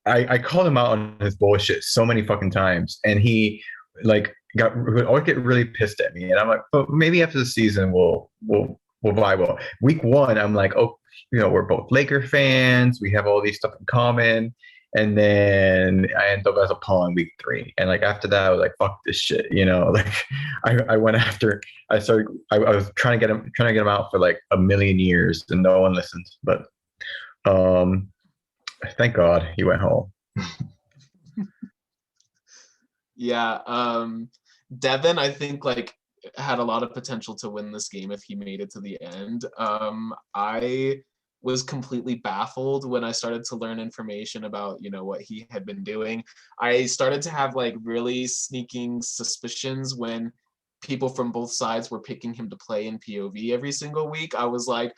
I called him out on his bullshit so many fucking times, and he like would always get really pissed at me, and I'm like, but maybe after the season we'll vibe well. Week 1, I'm like, oh, you know, we're both Laker fans, we have all these stuff in common, and then I end up as a pawn week 3, and like after that I was like, fuck this shit, you know, like I went after I was trying to get him out for like a million years, and no one listened, but thank God he went home. Yeah, Devin, I think like had a lot of potential to win this game if he made it to the end. I was completely baffled when I started to learn information about, you know, what he had been doing. I started to have like really sneaking suspicions when people from both sides were picking him to play in POV every single week. I was like,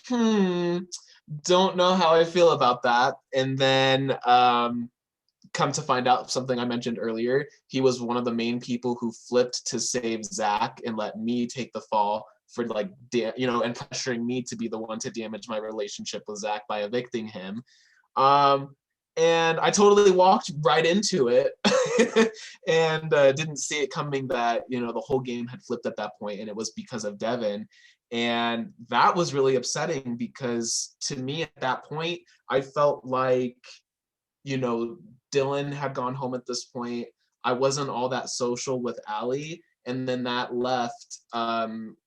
don't know how I feel about that. And then come to find out something I mentioned earlier, he was one of the main people who flipped to save Zach and let me take the fall for like, you know, and pressuring me to be the one to damage my relationship with Zach by evicting him. And I totally walked right into it and didn't see it coming that, you know, the whole game had flipped at that point, and it was because of Devin. And that was really upsetting because to me at that point, I felt like, you know, Dylan had gone home at this point. I wasn't all that social with Allie. And then that left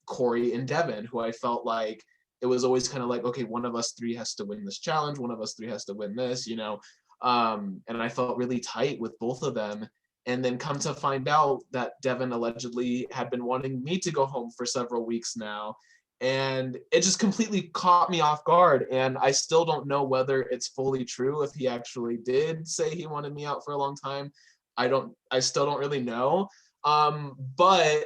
Corey and Devin, who I felt like it was always kind of like, okay, one of us 3 has to win this challenge. One of us 3 has to win this, you know. And I felt really tight with both of them. And then come to find out that Devin allegedly had been wanting me to go home for several weeks now. And it just completely caught me off guard. And I still don't know whether it's fully true if he actually did say he wanted me out for a long time. I still don't really know. But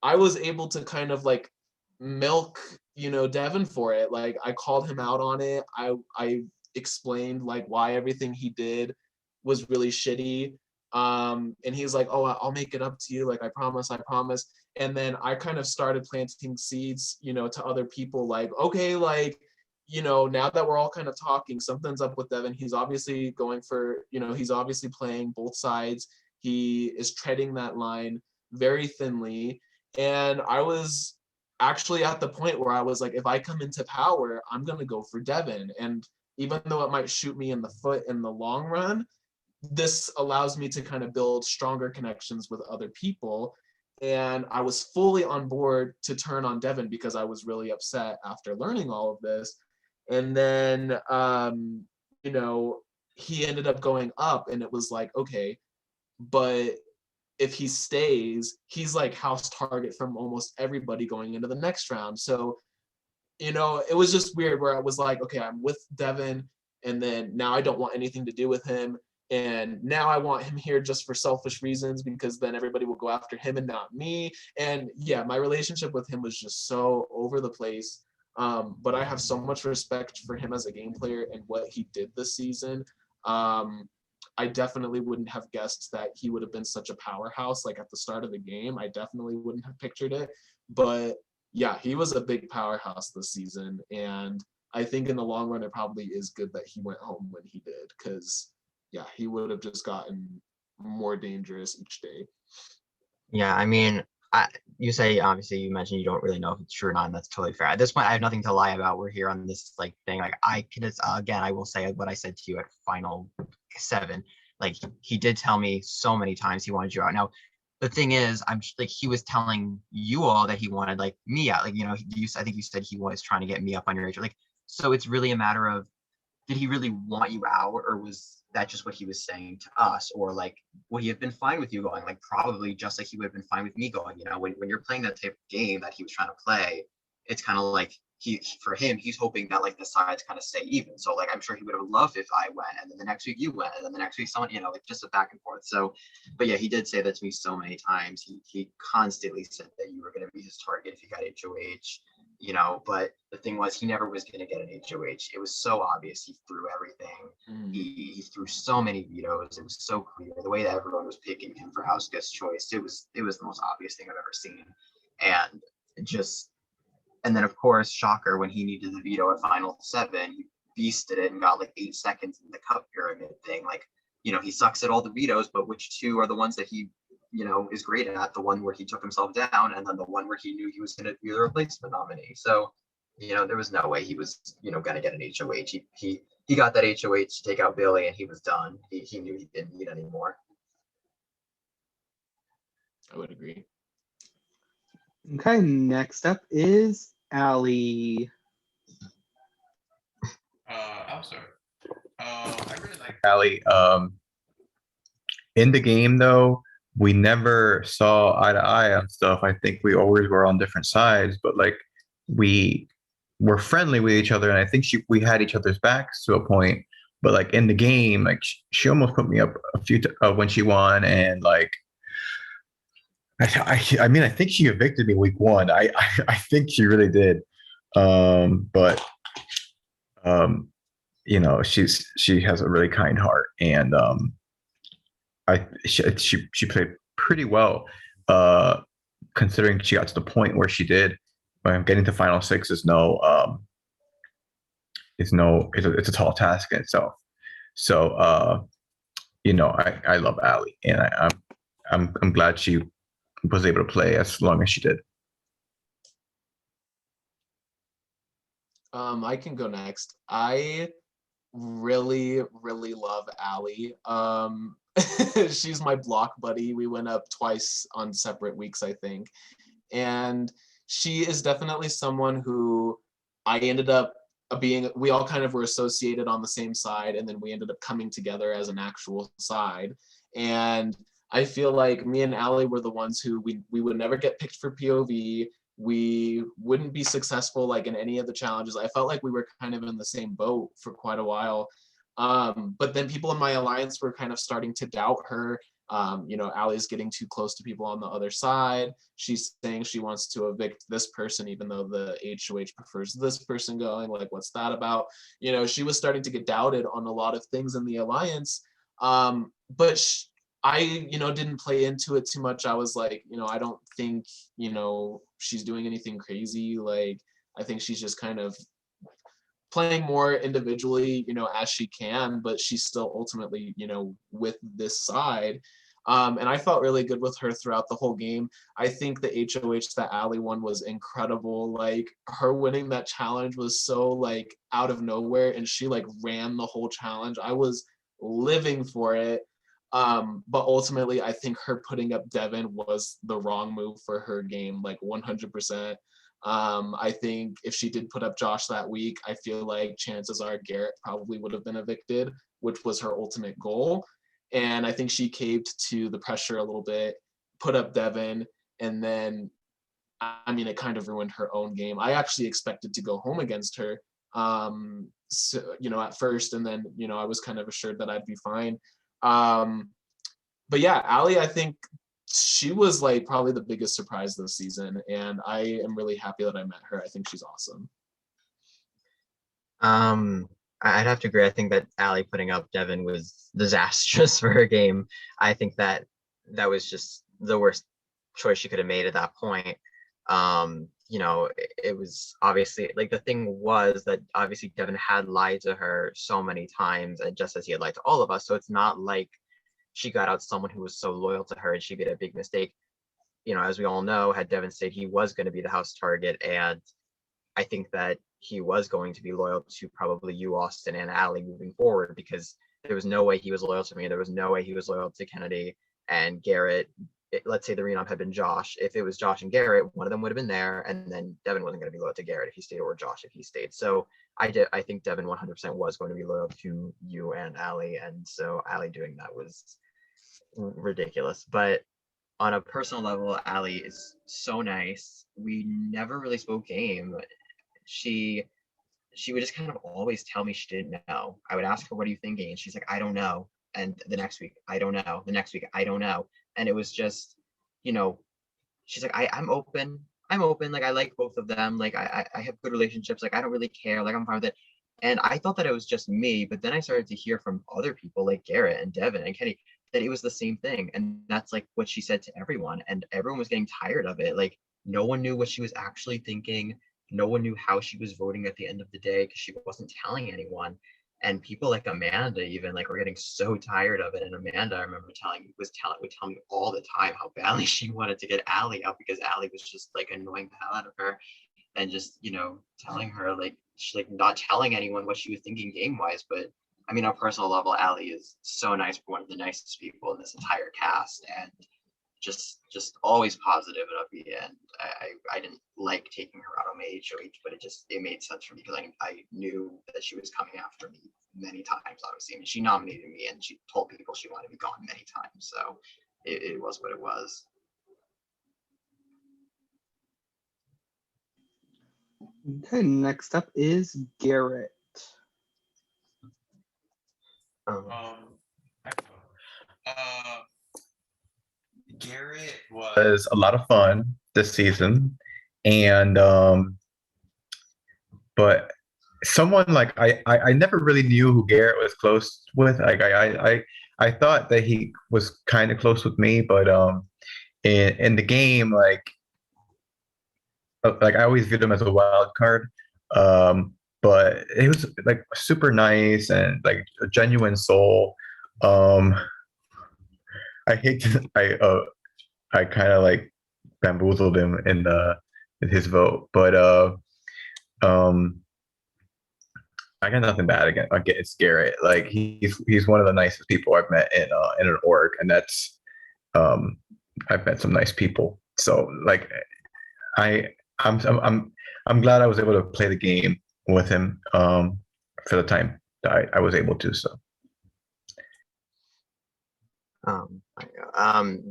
I was able to kind of like milk, you know, Devin for it. Like I called him out on it. I explained like why everything he did was really shitty. And he's like, oh, I'll make it up to you. Like, I promise. And then I kind of started planting seeds, you know, to other people like, okay, like, you know, now that we're all kind of talking, something's up with Devin. He's obviously going for, you know, he's obviously playing both sides. He is treading that line very thinly. And I was actually at the point where I was like, if I come into power, I'm going to go for Devin. And even though it might shoot me in the foot in the long run, this allows me to kind of build stronger connections with other people. And I was fully on board to turn on Devin because I was really upset after learning all of this. And then, you know, he ended up going up, and it was like, okay, but if he stays, he's like house target from almost everybody going into the next round. So, you know, it was just weird where I was like, okay, I'm with Devin, and then now I don't want anything to do with him. And now I want him here just for selfish reasons because then everybody will go after him and not me. And yeah, my relationship with him was just so over the place. But I have so much respect for him as a game player and what he did this season. I definitely wouldn't have guessed that he would have been such a powerhouse like at the start of the game. I definitely wouldn't have pictured it. But yeah, he was a big powerhouse this season. And I think in the long run, it probably is good that he went home when he did, because yeah, he would have just gotten more dangerous each day. Yeah, I mean, you say obviously you mentioned you don't really know if it's true or not, and that's totally fair. At this point, I have nothing to lie about. We're here on this like thing. Like I can just again, I will say what I said to you at final 7. Like he did tell me so many times he wanted you out. Now, the thing is, like he was telling you all that he wanted like me out. Like, you know, I think you said he was trying to get me up on your age. Like, so it's really a matter of, did he really want you out, or was that just what he was saying to us? Or like, would he have been fine with you going? Like, probably just like he would have been fine with me going. You know, when you're playing that type of game that he was trying to play, it's kind of like for him, he's hoping that like the sides kind of stay even. So like, I'm sure he would have loved if I went, and then the next week you went, and then the next week someone, you know, like just a back and forth. So, but yeah, he did say that to me so many times. He constantly said that you were going to be his target if he got HOH. You know, but the thing was, he never was going to get an HOH. It was so obvious. He threw everything. He threw so many vetoes. It was so clear the way that everyone was picking him for house guest choice. It was the most obvious thing I've ever seen, and just, and then of course, shocker, when he needed the veto at final 7, he beasted it and got like 8 seconds in the cup pyramid thing. Like, you know, he sucks at all the vetoes, but which 2 are the ones that he, you know, is great at? The one where he took himself down, and then the one where he knew he was going to be the replacement nominee. So, you know, there was no way he was, you know, going to get an HOH. He got that HOH to take out Billy, and he was done. He knew he didn't need anymore. I would agree. Okay, next up is Allie. I'll start. I really like Allie. In the game though, we never saw eye to eye on stuff. I think we always were on different sides, but like we were friendly with each other, and I think we had each other's backs to a point. But like in the game, like she almost put me up a few when she won, and like I mean, I think she evicted me week 1. I think she really did. But you know, she has a really kind heart, and she played pretty well, considering she got to the point where she did. Getting to final 6 is it's a tall task in itself. So you know, I love Allie, and I'm glad she was able to play as long as she did. I can go next. I really, really love Allie. She's my block buddy. We went up twice on separate weeks, I think. And she is definitely someone who I ended up we all kind of were associated on the same side, and then we ended up coming together as an actual side. And I feel like me and Allie were the ones who we would never get picked for POV. We wouldn't be successful like in any of the challenges. I felt like we were kind of in the same boat for quite a while. But then people in my alliance were kind of starting to doubt her. You know, Allie's getting too close to people on the other side. She's saying she wants to evict this person, even though the HOH prefers this person going. Like, what's that about? You know, she was starting to get doubted on a lot of things in the alliance. But I, you know, didn't play into it too much. I was like, you know, I don't think, you know, she's doing anything crazy. Like, I think she's just kind of playing more individually, you know, as she can, but she's still ultimately, you know, with this side. And I felt really good with her throughout the whole game. I think the HOH that Allie won was incredible. Like, her winning that challenge was so like out of nowhere, and she like ran the whole challenge. I was living for it. But ultimately, I think her putting up Devin was the wrong move for her game, like 100%. I think if she did put up Josh that week, I feel like chances are Garrett probably would have been evicted, which was her ultimate goal. And I think she caved to the pressure a little bit, put up Devin, and then, I mean, it kind of ruined her own game. I actually expected to go home against her, so, you know, at first, and then, you know, I was kind of assured that I'd be fine. But yeah, Allie, I think she was like probably the biggest surprise this season, and I am really happy that I met her. I think she's awesome. I'd have to agree. I think that Allie putting up Devin was disastrous for her game. I think that was just the worst choice she could have made at that point. You know, it was obviously like, the thing was that obviously Devin had lied to her so many times, and just as he had lied to all of us. So it's not like she got out someone who was so loyal to her and she made a big mistake. You know, as we all know, had Devin said he was going to be the house target, and I think that he was going to be loyal to probably you, Austin, and Allie moving forward, because there was no way he was loyal to me. There was no way he was loyal to Kennedy and Garrett. let's say the renom had been Josh, if it was Josh and Garrett, one of them would have been there, and then Devin wasn't going to be loyal to Garrett if he stayed, or Josh if he stayed. So I think Devin 100% was going to be loyal to you and Allie, and so Allie doing that was ridiculous. But on a personal level, Allie is so nice. We never really spoke game. She would just kind of always tell me she didn't know. I would ask her, "What are you thinking?" And she's like, "I don't know." And the next week, "I don't know." The next week, "I don't know." And it was just, you know, she's like, I'm open. I'm open. Like, I like both of them. Like, I have good relationships. Like, I don't really care. Like, I'm fine with it. And I thought that it was just me, but then I started to hear from other people like Garrett and Devin and Kenny that it was the same thing. And that's like what she said to everyone. And everyone was getting tired of it. Like, no one knew what she was actually thinking. No one knew how she was voting at the end of the day because she wasn't telling anyone. And people like Amanda even like were getting so tired of it. And Amanda, I remember would tell me all the time how badly she wanted to get Allie out because Allie was just like annoying the hell out of her and just, telling her like she like not telling anyone what she was thinking game wise. But I mean, on a personal level, Allie is so nice, one of the nicest people in this entire cast, and just always positive and upbeat. And I didn't like taking her out on my HOH, but it made sense for me because I knew that she was coming after me many times, obviously. I mean, she nominated me and she told people she wanted me gone many times, so it was what it was. Okay, next up is Garrett. Garrett Was a lot of fun this season, and but someone like I never really knew who Garrett was close with. Like I thought that he was kind of close with me, but in the game, like I always viewed him as a wild card. But he was like super nice and like a genuine soul. I hate to, I kind of like bamboozled him in his vote, but um I got nothing bad against Garrett. Like he's one of the nicest people I've met in an org, and that's um I've met some nice people. So like I I'm I'm I'm I'm glad I was able to play the game with him for the time that I was able to. So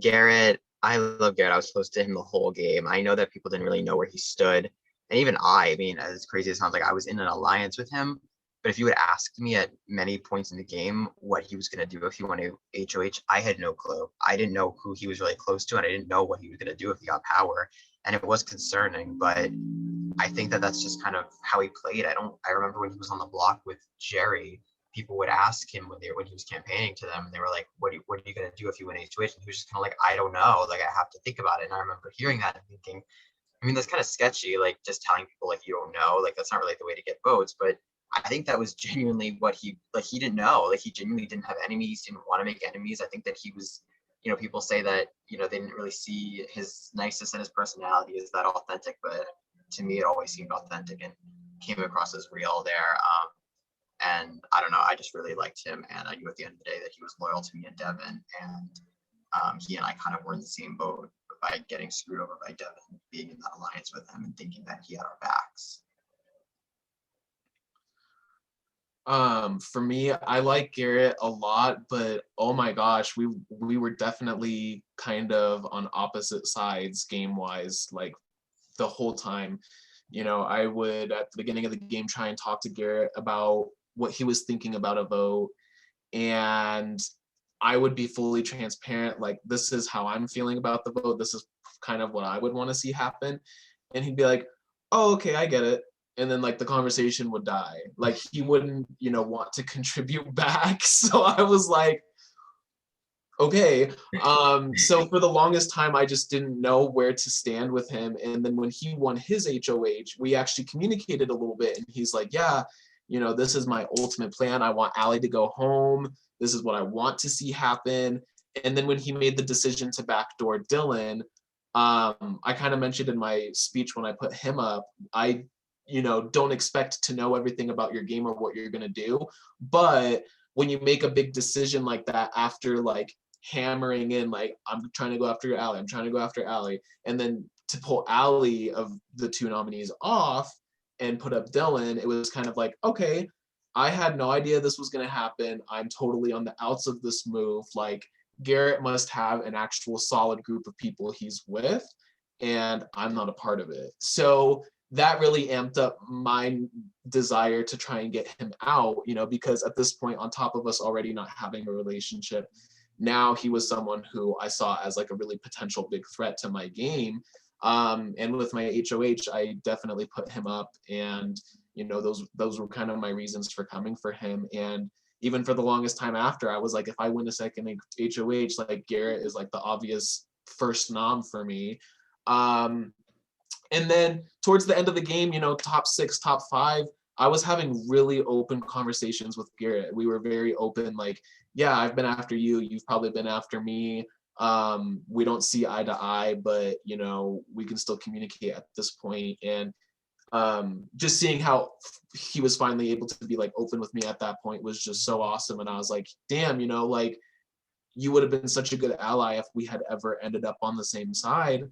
Garrett, I love Garrett. I was close to him the whole game. I know that people didn't really know where he stood. And even I mean, as crazy as it sounds, like I was in an alliance with him. But if you had asked me at many points in the game what he was going to do if he won a HOH, I had no clue. I didn't know who he was really close to, and I didn't know what he was going to do if he got power. And it was concerning, but I think that that's just kind of how he played. I remember when he was on the block with Jerry, people would ask him when he was campaigning to them, and they were like, what are you going to do if you win HOH? And he was just kind of like, I don't know. Like, I have to think about it. And I remember hearing that and thinking, I mean, that's kind of sketchy, like just telling people like you don't know, like that's not really the way to get votes. But I think that was genuinely what he didn't know. Like he genuinely didn't have enemies, didn't want to make enemies. I think that he was, people say that, they didn't really see his niceness and his personality as that authentic, but to me it always seemed authentic and came across as real there. And I don't know, I just really liked him, and I knew at the end of the day that he was loyal to me and Devin, and he and I kind of were in the same boat by getting screwed over by Devin, being in that alliance with him and thinking that he had our backs. For me, I like Garrett a lot, but oh my gosh, we were definitely kind of on opposite sides game wise, like the whole time. I would at the beginning of the game try and talk to Garrett about what he was thinking about a vote, and I would be fully transparent, like, this is how I'm feeling about the vote, this is kind of what I would want to see happen. And he'd be like, oh, okay, I get it. And then like the conversation would die. Like he wouldn't, want to contribute back. So I was like, okay. So for the longest time, I just didn't know where to stand with him. And then when he won his HOH, we actually communicated a little bit. And he's like, yeah, this is my ultimate plan. I want Allie to go home. This is what I want to see happen. And then when he made the decision to backdoor Dylan, I kind of mentioned in my speech when I put him up, I don't expect to know everything about your game or what you're going to do. But when you make a big decision like that after like hammering in like, I'm trying to go after your ally, I'm trying to go after Allie. And then to pull Allie of the two nominees off and put up Dylan, it was kind of like, okay, I had no idea this was going to happen. I'm totally on the outs of this move. Like, Garrett must have an actual solid group of people he's with, and I'm not a part of it. So that really amped up my desire to try and get him out, you know, because at this point, on top of us already not having a relationship, now he was someone who I saw as like a really potential big threat to my game. And with my HOH, I definitely put him up, and you know, those were kind of my reasons for coming for him. And even for the longest time after, I was like, if I win a second HOH, like Garrett is like the obvious first nom for me. And then towards the end of the game, you know, top 6, top 5, I was having really open conversations with Garrett. We were very open, like, yeah, I've been after you. You've probably been after me. We don't see eye to eye, but, you know, we can still communicate at this point. And just seeing how he was finally able to be like open with me at that point was just so awesome. And I was like, damn, you know, like, you would have been such a good ally if we had ever ended up on the same side.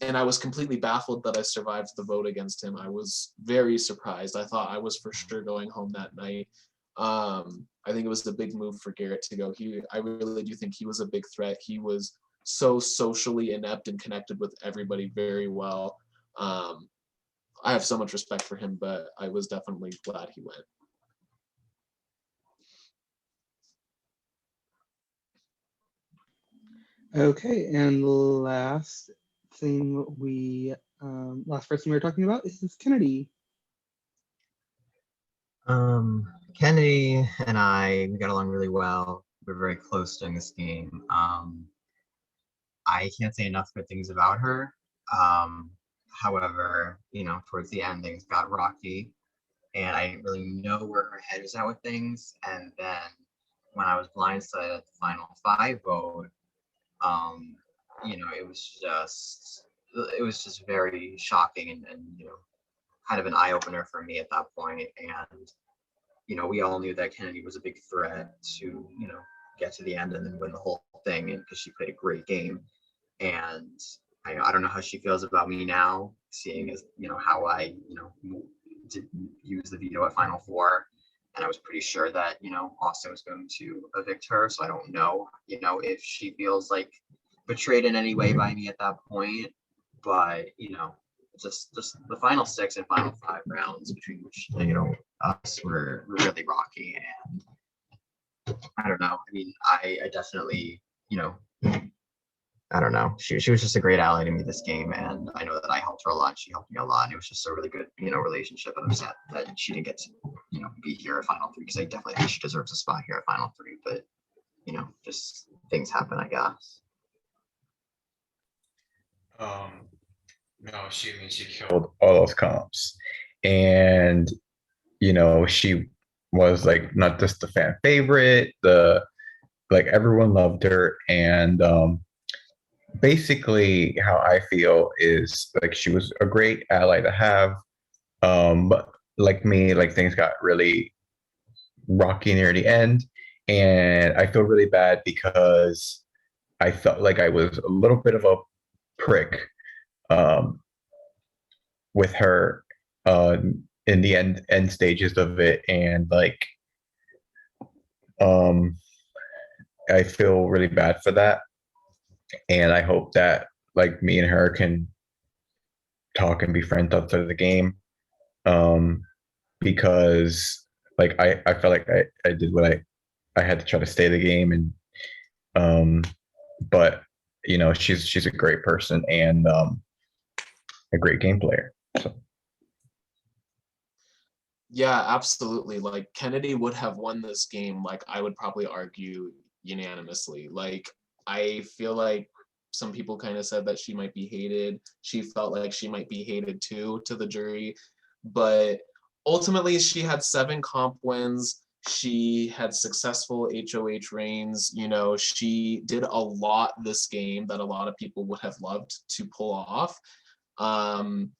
And I was completely baffled that I survived the vote against him. I was very surprised. I thought I was for sure going home that night. I think it was a big move for Garrett to go. I really do think he was a big threat. He was so socially inept and connected with everybody very well. I have so much respect for him, but I was definitely glad he went. Okay, and last person we were talking about is Kennedy. Kennedy and we got along really well. We're very close during this game. I can't say enough good things about her. However, you know, towards the end, things got rocky, and I didn't really know where her head was at with things. And then when I was blindsided at the final 5 vote, you know, it was just very shocking and you know, kind of an eye opener for me at that point. And you know, we all knew that Kennedy was a big threat to, you know, get to the end and then win the whole thing, and because she played a great game. And I don't know how she feels about me now, seeing as, you know, how I, you know, did use the veto at Final 4. And I was pretty sure that, you know, Austin was going to evict her. So I don't know, you know, if she feels like betrayed in any way by me at that point. But, you know, just the final 6 and final 5 rounds between which, you know, us were really rocky. And I don't know. I mean, I definitely, you know, I don't know. She was just a great ally to me this game, and I know that I helped her a lot. She helped me a lot, and it was just a really good, you know, relationship. And I'm sad that she didn't get to, you know, be here at Final 3, because I definitely think she deserves a spot here at Final 3. But you know, just things happen, I guess. No, she killed all those comps, and you know, she was like not just the fan favorite, like everyone loved her. And basically how I feel is like she was a great ally to have. But like me, like things got really rocky near the end, and I feel really bad because I felt like I was a little bit of a prick um, with her in the end stages of it. And like um, I feel really bad for that, and I hope that like me and her can talk and be friends outside of the game, um, because like I felt like I did what I had to try to stay the game. And but you know, she's a great person and a great game player. So Yeah, absolutely. Like, Kennedy would have won this game, like, I would probably argue unanimously. Like, I feel like some people kind of said that she might be hated. She felt like she might be hated too to the jury. But ultimately, she had 7 comp wins. She had successful HOH reigns. You know, she did a lot this game that a lot of people would have loved to pull off. Um,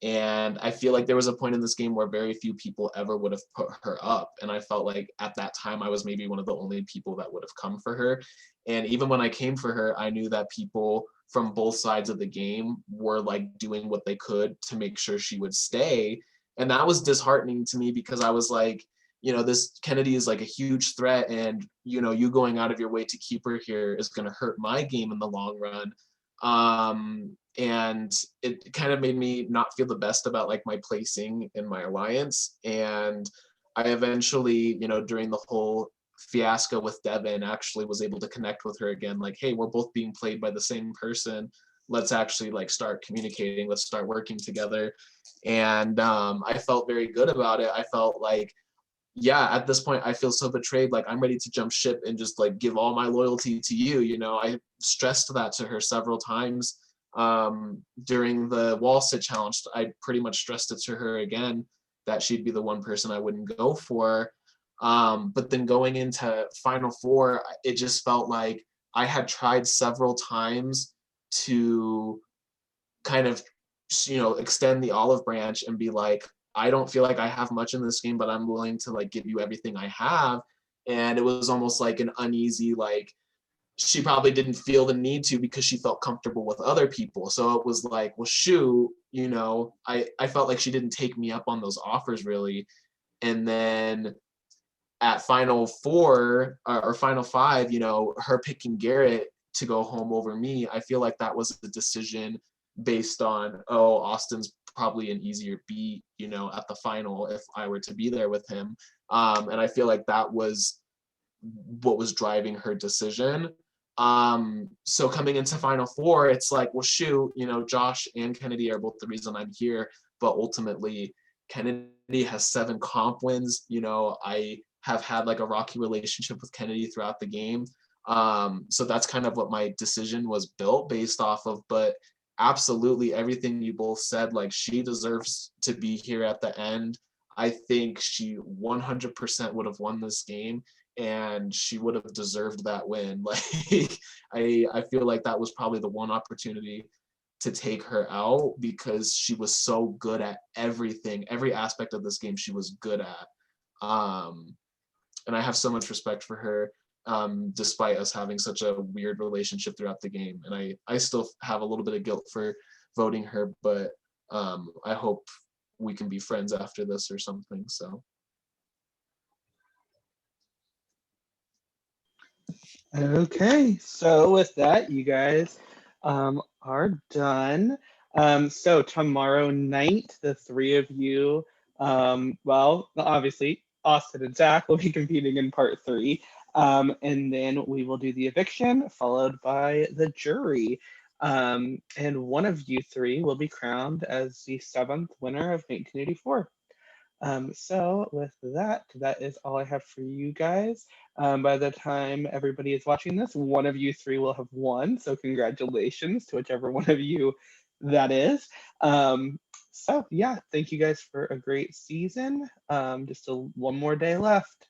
And I feel like there was a point in this game where very few people ever would have put her up. And I felt like at that time, I was maybe one of the only people that would have come for her. And even when I came for her, I knew that people from both sides of the game were like doing what they could to make sure she would stay. And that was disheartening to me because I was like, you know, this Kennedy is like a huge threat. And, you know, you going out of your way to keep her here is going to hurt my game in the long run. And it kind of made me not feel the best about like my placing in my alliance. And I eventually, you know, during the whole fiasco with Devin, actually was able to connect with her again. Like, hey, we're both being played by the same person. Let's actually like start communicating. Let's start working together. And I felt very good about it. I felt like, yeah, at this point, I feel so betrayed. Like, I'm ready to jump ship and just like give all my loyalty to you. You know, I stressed that to her several times during the wall sit challenge. I pretty much stressed it to her again that she'd be the one person I wouldn't go for. But then going into Final Four, it just felt like I had tried several times to kind of, you know, extend the olive branch and be like, I don't feel like I have much in this game, but I'm willing to like give you everything I have. And it was almost like an uneasy, like, she probably didn't feel the need to because she felt comfortable with other people. So it was like, well, shoot, you know, I felt like she didn't take me up on those offers really. And then at Final Four or Final Five, you know, her picking Garrett to go home over me, I feel like that was a decision based on, oh, Austin's probably an easier beat, you know, at the final if I were to be there with him. And I feel like that was what was driving her decision. So coming into Final Four, it's like, well, shoot, you know, Josh and Kennedy are both the reason I'm here, but ultimately Kennedy has 7 comp wins. You know, I have had like a rocky relationship with Kennedy throughout the game. So that's kind of what my decision was built based off of, but absolutely everything you both said, like she deserves to be here at the end. I think she 100% would have won this game and she would have deserved that win. Like I feel like that was probably the one opportunity to take her out because she was so good at everything, every aspect of this game she was good at. And I have so much respect for her, despite us having such a weird relationship throughout the game. And I still have a little bit of guilt for voting her, but I hope we can be friends after this or something. So. Okay, so with that, you guys are done. So tomorrow night, the 3 of you, well, obviously, Austin and Zach will be competing in part 3. And then we will do the eviction, followed by the jury. And one of you 3 will be crowned as the 7th winner of 1984. So with that, that is all I have for you guys. By the time everybody is watching this, one of you 3 will have won. So congratulations to whichever one of you that is. So yeah, thank you guys for a great season. Just one more day left.